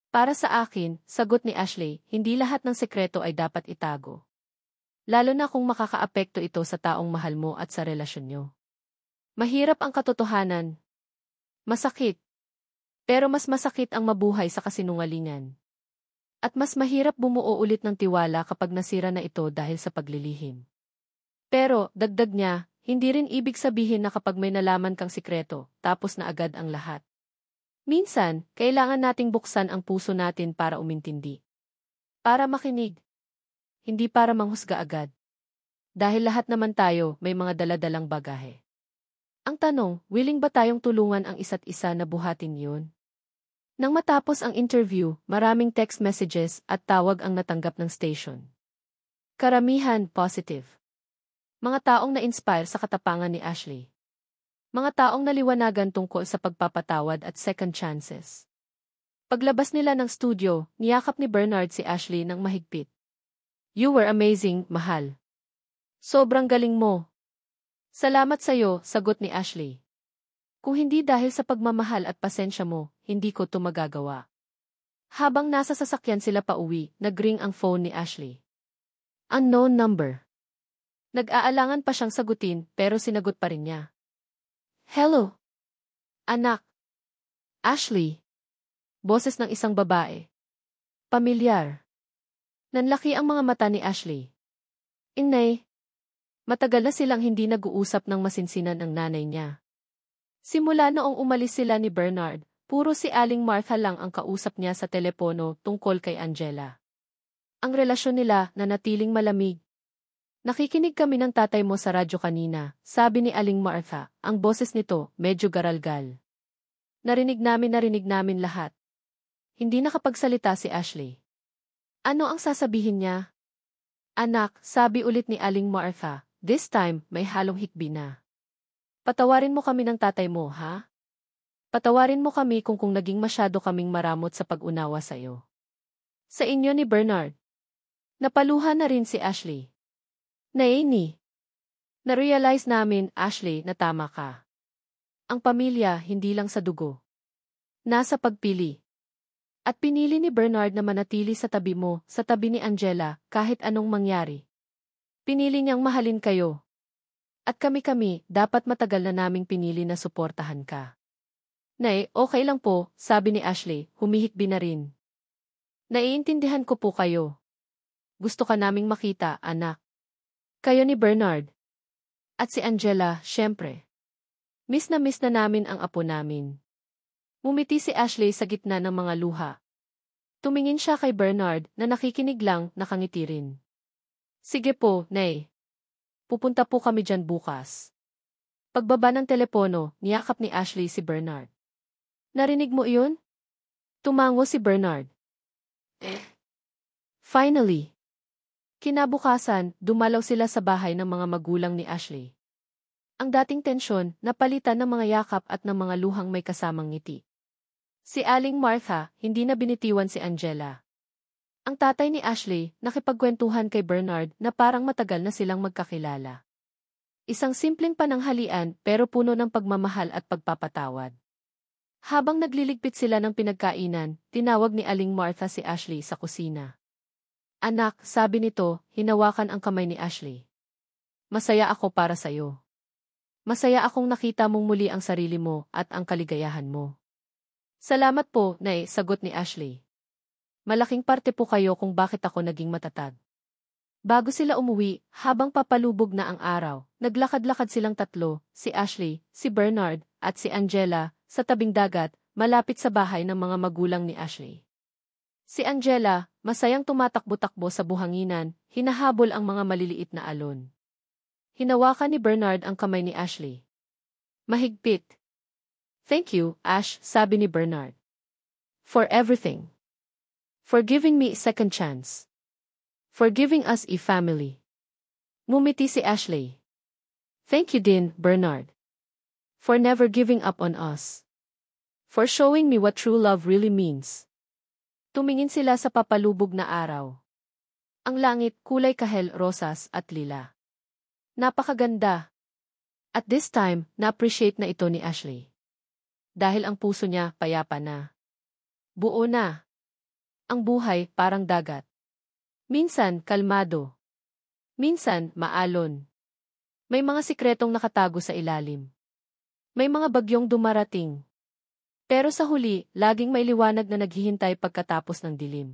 Para sa akin, sagot ni Ashley, hindi lahat ng sikreto ay dapat itago. Lalo na kung makakaapekto ito sa taong mahal mo at sa relasyon niyo. Mahirap ang katotohanan. Masakit. Pero mas masakit ang mabuhay sa kasinungalingan. At mas mahirap bumuo ulit ng tiwala kapag nasira na ito dahil sa paglilihim. Pero, dagdag niya, hindi rin ibig sabihin na kapag may nalaman kang sikreto, tapos na agad ang lahat. Minsan, kailangan nating buksan ang puso natin para umintindi. Para makinig. Hindi para manghusga agad. Dahil lahat naman tayo may mga daladalang bagahe. Ang tanong, willing ba tayong tulungan ang isa't isa na buhatin yun? Nang matapos ang interview, maraming text messages at tawag ang natanggap ng station. Karamihan, positive. Mga taong na-inspire sa katapangan ni Ashley. Mga taong naliwanagan tungkol sa pagpapatawad at second chances. Paglabas nila ng studio, niyakap ni Bernard si Ashley ng mahigpit. You were amazing, mahal. Sobrang galing mo. Salamat sa'yo, sagot ni Ashley. Kung hindi dahil sa pagmamahal at pasensya mo, hindi ko ito magagawa. Habang nasa sasakyan sila pauwi, nag-ring ang phone ni Ashley. Unknown number. Nag-aalangan pa siyang sagutin pero sinagot pa rin niya. Hello? Anak. Ashley. Boses ng isang babae. Pamilyar. Nanlaki ang mga mata ni Ashley. Inay. Matagal na silang hindi nag-uusap ng masinsinan ang nanay niya. Simula noong umalis sila ni Bernard, puro si Aling Martha lang ang kausap niya sa telepono tungkol kay Angela. Ang relasyon nila nanatiling malamig. Nakikinig kami ng tatay mo sa radyo kanina, sabi ni Aling Martha, ang boses nito medyo garalgal. Narinig namin lahat. Hindi nakapagsalita si Ashley. Ano ang sasabihin niya? Anak, sabi ulit ni Aling Martha, this time may halong hikbi na. Patawarin mo kami ng tatay mo, ha? Patawarin mo kami kung naging masyado kaming maramot sa pag-unawa sa'yo. Sa inyo ni Bernard. Napaluhan na rin si Ashley. Naini. Na-realize namin, Ashley, na tama ka. Ang pamilya hindi lang sa dugo. Nasa pagpili. At pinili ni Bernard na manatili sa tabi mo, sa tabi ni Angela, kahit anong mangyari. Pinili niyang mahalin kayo. At kami, dapat matagal na naming pinili na suportahan ka. Nay, okay lang po, sabi ni Ashley, humihikbi na rin. Naiintindihan ko po kayo. Gusto ka naming makita, anak. Kayo ni Bernard. At si Angela, syempre. Miss na namin ang apo namin. Mumiti si Ashley sa gitna ng mga luha. Tumingin siya kay Bernard na nakikinig lang, nakangiti rin. Sige po, Nay. Pupunta po kami dyan bukas. Pagbaba ng telepono, niyakap ni Ashley si Bernard. Narinig mo iyon? Tumango si Bernard. Finally. Kinabukasan, dumalaw sila sa bahay ng mga magulang ni Ashley. Ang dating tensyon, napalitan ng mga yakap at ng mga luhang may kasamang ngiti. Si Aling Martha, hindi na binitiwan si Angela. Ang tatay ni Ashley, nakipagkwentuhan kay Bernard na parang matagal na silang magkakilala. Isang simpleng pananghalian pero puno ng pagmamahal at pagpapatawad. Habang nagliligpit sila ng pinagkainan, tinawag ni Aling Martha si Ashley sa kusina. Anak, sabi nito, hinawakan ang kamay ni Ashley. Masaya ako para sa'yo. Masaya akong nakita mong muli ang sarili mo at ang kaligayahan mo. Salamat po, Nay, sagot ni Ashley. Malaking parte po kayo kung bakit ako naging matatag. Bago sila umuwi, habang papalubog na ang araw, naglakad-lakad silang tatlo, si Ashley, si Bernard, at si Angela, sa tabing dagat, malapit sa bahay ng mga magulang ni Ashley. Si Angela, masayang tumatakbo-takbo sa buhanginan, hinahabol ang mga maliliit na alon. Hinawakan ni Bernard ang kamay ni Ashley. Mahigpit. Thank you, Ash, sabi ni Bernard. For everything. For giving me a second chance. For giving us a family. Ngumiti si Ashley. Thank you din, Bernard. For never giving up on us. For showing me what true love really means. Tumingin sila sa papalubog na araw. Ang langit, kulay kahel, rosas at lila. Napakaganda. At this time, na-appreciate na ito ni Ashley. Dahil ang puso niya, payapa na. Buo na. Ang buhay, parang dagat. Minsan, kalmado. Minsan, maalon. May mga sikretong nakatago sa ilalim. May mga bagyong dumarating. Pero sa huli, laging may liwanag na naghihintay pagkatapos ng dilim.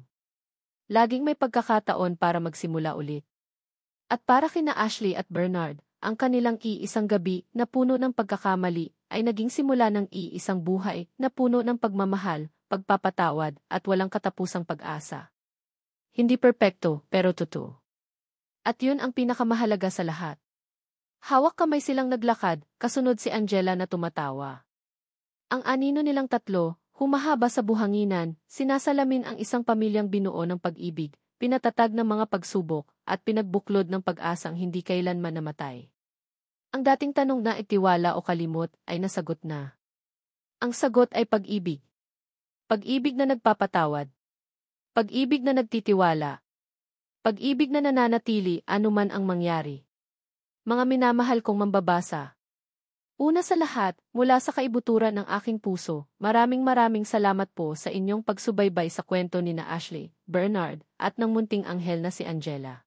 Laging may pagkakataon para magsimula ulit. At para kina Ashley at Bernard, ang kanilang iisang gabi na puno ng pagkakamali ay naging simula ng iisang buhay na puno ng pagmamahal, pagpapatawad at walang katapusang pag-asa. Hindi perpekto pero totoo. At yun ang pinakamahalaga sa lahat. Hawak kamay silang naglakad, kasunod si Angela na tumatawa. Ang anino nilang tatlo, humahaba sa buhanginan, sinasalamin ang isang pamilyang binuo ng pag-ibig, pinatatag ng mga pagsubok, at pinagbuklod ng pag-asang hindi kailanman namatay. Ang dating tanong na itiwala o kalimot ay nasagot na. Ang sagot ay pag-ibig. Pag-ibig na nagpapatawad. Pag-ibig na nagtitiwala. Pag-ibig na nananatili anuman ang mangyari. Mga minamahal kong mambabasa. Una sa lahat, mula sa kaibuturan ng aking puso, maraming salamat po sa inyong pagsubaybay sa kwento ni na Ashley, Bernard, at ng munting anghel na si Angela.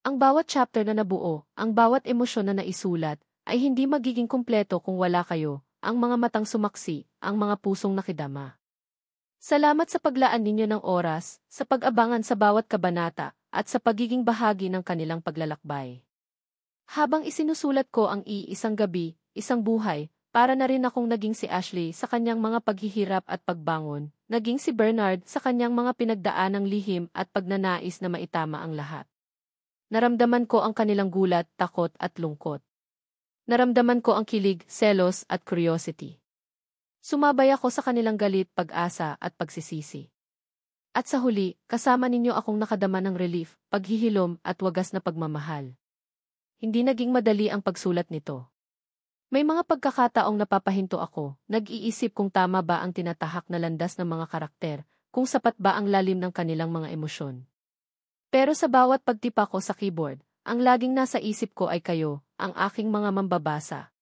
Ang bawat chapter na nabuo, ang bawat emosyon na naisulat, ay hindi magiging kumpleto kung wala kayo, ang mga matang sumaksi, ang mga pusong nakidama. Salamat sa paglaan ninyo ng oras, sa pag-abangan sa bawat kabanata, at sa pagiging bahagi ng kanilang paglalakbay. Habang isinusulat ko ang Isang Gabi, Isang Buhay, para na rin akong naging si Ashley sa kanyang mga paghihirap at pagbangon, naging si Bernard sa kanyang mga pinagdaanang lihim at pagnanais na maitama ang lahat. Naramdaman ko ang kanilang gulat, takot at lungkot. Naramdaman ko ang kilig, selos at curiosity. Sumabay ako sa kanilang galit, pag-asa at pagsisisi. At sa huli, kasama ninyo akong nakadama ng relief, paghihilom at wagas na pagmamahal. Hindi naging madali ang pagsulat nito. May mga pagkakataong napapahinto ako, nag-iisip kung tama ba ang tinatahak na landas ng mga karakter, kung sapat ba ang lalim ng kanilang mga emosyon. Pero sa bawat pagtipa ko sa keyboard, ang laging nasa isip ko ay kayo, ang aking mga mambabasa.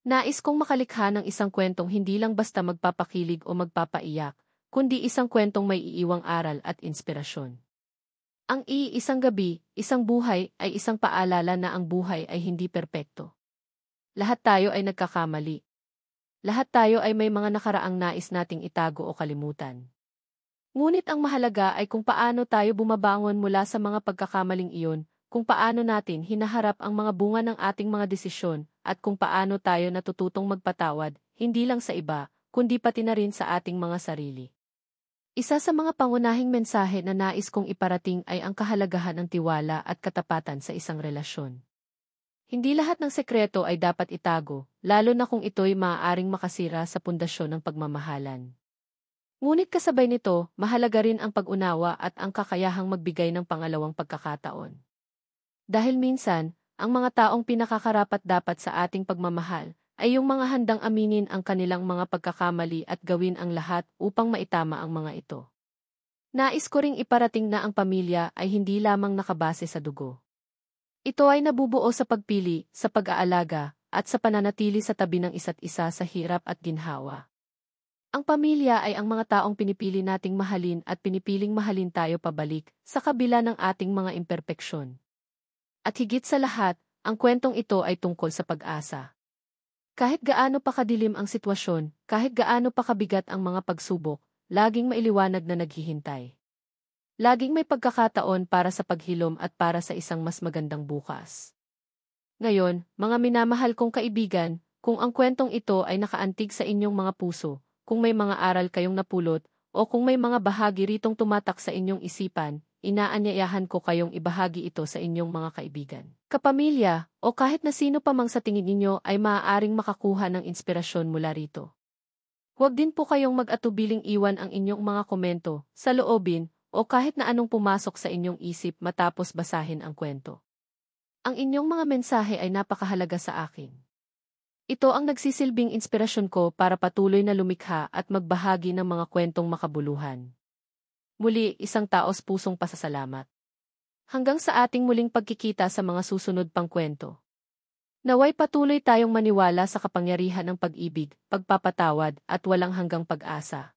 Nais kong makalikha ng isang kwentong hindi lang basta magpapakilig o magpapaiyak, kundi isang kwentong may iiwang aral at inspirasyon. Ang Isang Gabi, Isang Buhay ay isang paalala na ang buhay ay hindi perpekto. Lahat tayo ay nagkakamali. Lahat tayo ay may mga nakaraang nais nating itago o kalimutan. Ngunit ang mahalaga ay kung paano tayo bumabangon mula sa mga pagkakamaling iyon, kung paano natin hinaharap ang mga bunga ng ating mga desisyon, at kung paano tayo natututong magpatawad, hindi lang sa iba, kundi pati na rin sa ating mga sarili. Isa sa mga pangunahing mensahe na nais kong iparating ay ang kahalagahan ng tiwala at katapatan sa isang relasyon. Hindi lahat ng sekreto ay dapat itago, lalo na kung ito'y maaaring makasira sa pundasyon ng pagmamahalan. Ngunit kasabay nito, mahalaga rin ang pag-unawa at ang kakayahang magbigay ng pangalawang pagkakataon. Dahil minsan, ang mga taong pinakakarapat dapat sa ating pagmamahal ay yung mga handang aminin ang kanilang mga pagkakamali at gawin ang lahat upang maitama ang mga ito. Nais ko ring iparating na ang pamilya ay hindi lamang nakabase sa dugo. Ito ay nabubuo sa pagpili, sa pag-aalaga, at sa pananatili sa tabi ng isa't isa sa hirap at ginhawa. Ang pamilya ay ang mga taong pinipili nating mahalin at pinipiling mahalin tayo pabalik sa kabila ng ating mga imperpeksyon. At higit sa lahat, ang kwentong ito ay tungkol sa pag-asa. Kahit gaano pa kadilim ang sitwasyon, kahit gaano pa kabigat ang mga pagsubok, laging mailiwanag na naghihintay. Laging may pagkakataon para sa paghilom at para sa isang mas magandang bukas. Ngayon, mga minamahal kong kaibigan, kung ang kwentong ito ay nakaantig sa inyong mga puso, kung may mga aral kayong napulot, o kung may mga bahagi ritong tumatak sa inyong isipan, inaanyayahan ko kayong ibahagi ito sa inyong mga kaibigan, kapamilya, o kahit na sino pa mang sa tingin ninyo ay maaaring makakuha ng inspirasyon mula rito. Huwag din po kayong mag-atubiling iwan ang inyong mga komento, saloobin, o kahit na anong pumasok sa inyong isip matapos basahin ang kwento. Ang inyong mga mensahe ay napakahalaga sa akin. Ito ang nagsisilbing inspirasyon ko para patuloy na lumikha at magbahagi ng mga kwentong makabuluhan. Muli, isang taos-pusong pasasalamat. Hanggang sa ating muling pagkikita sa mga susunod pang kwento. Naway patuloy tayong maniwala sa kapangyarihan ng pag-ibig, pagpapatawad at walang hanggang pag-asa.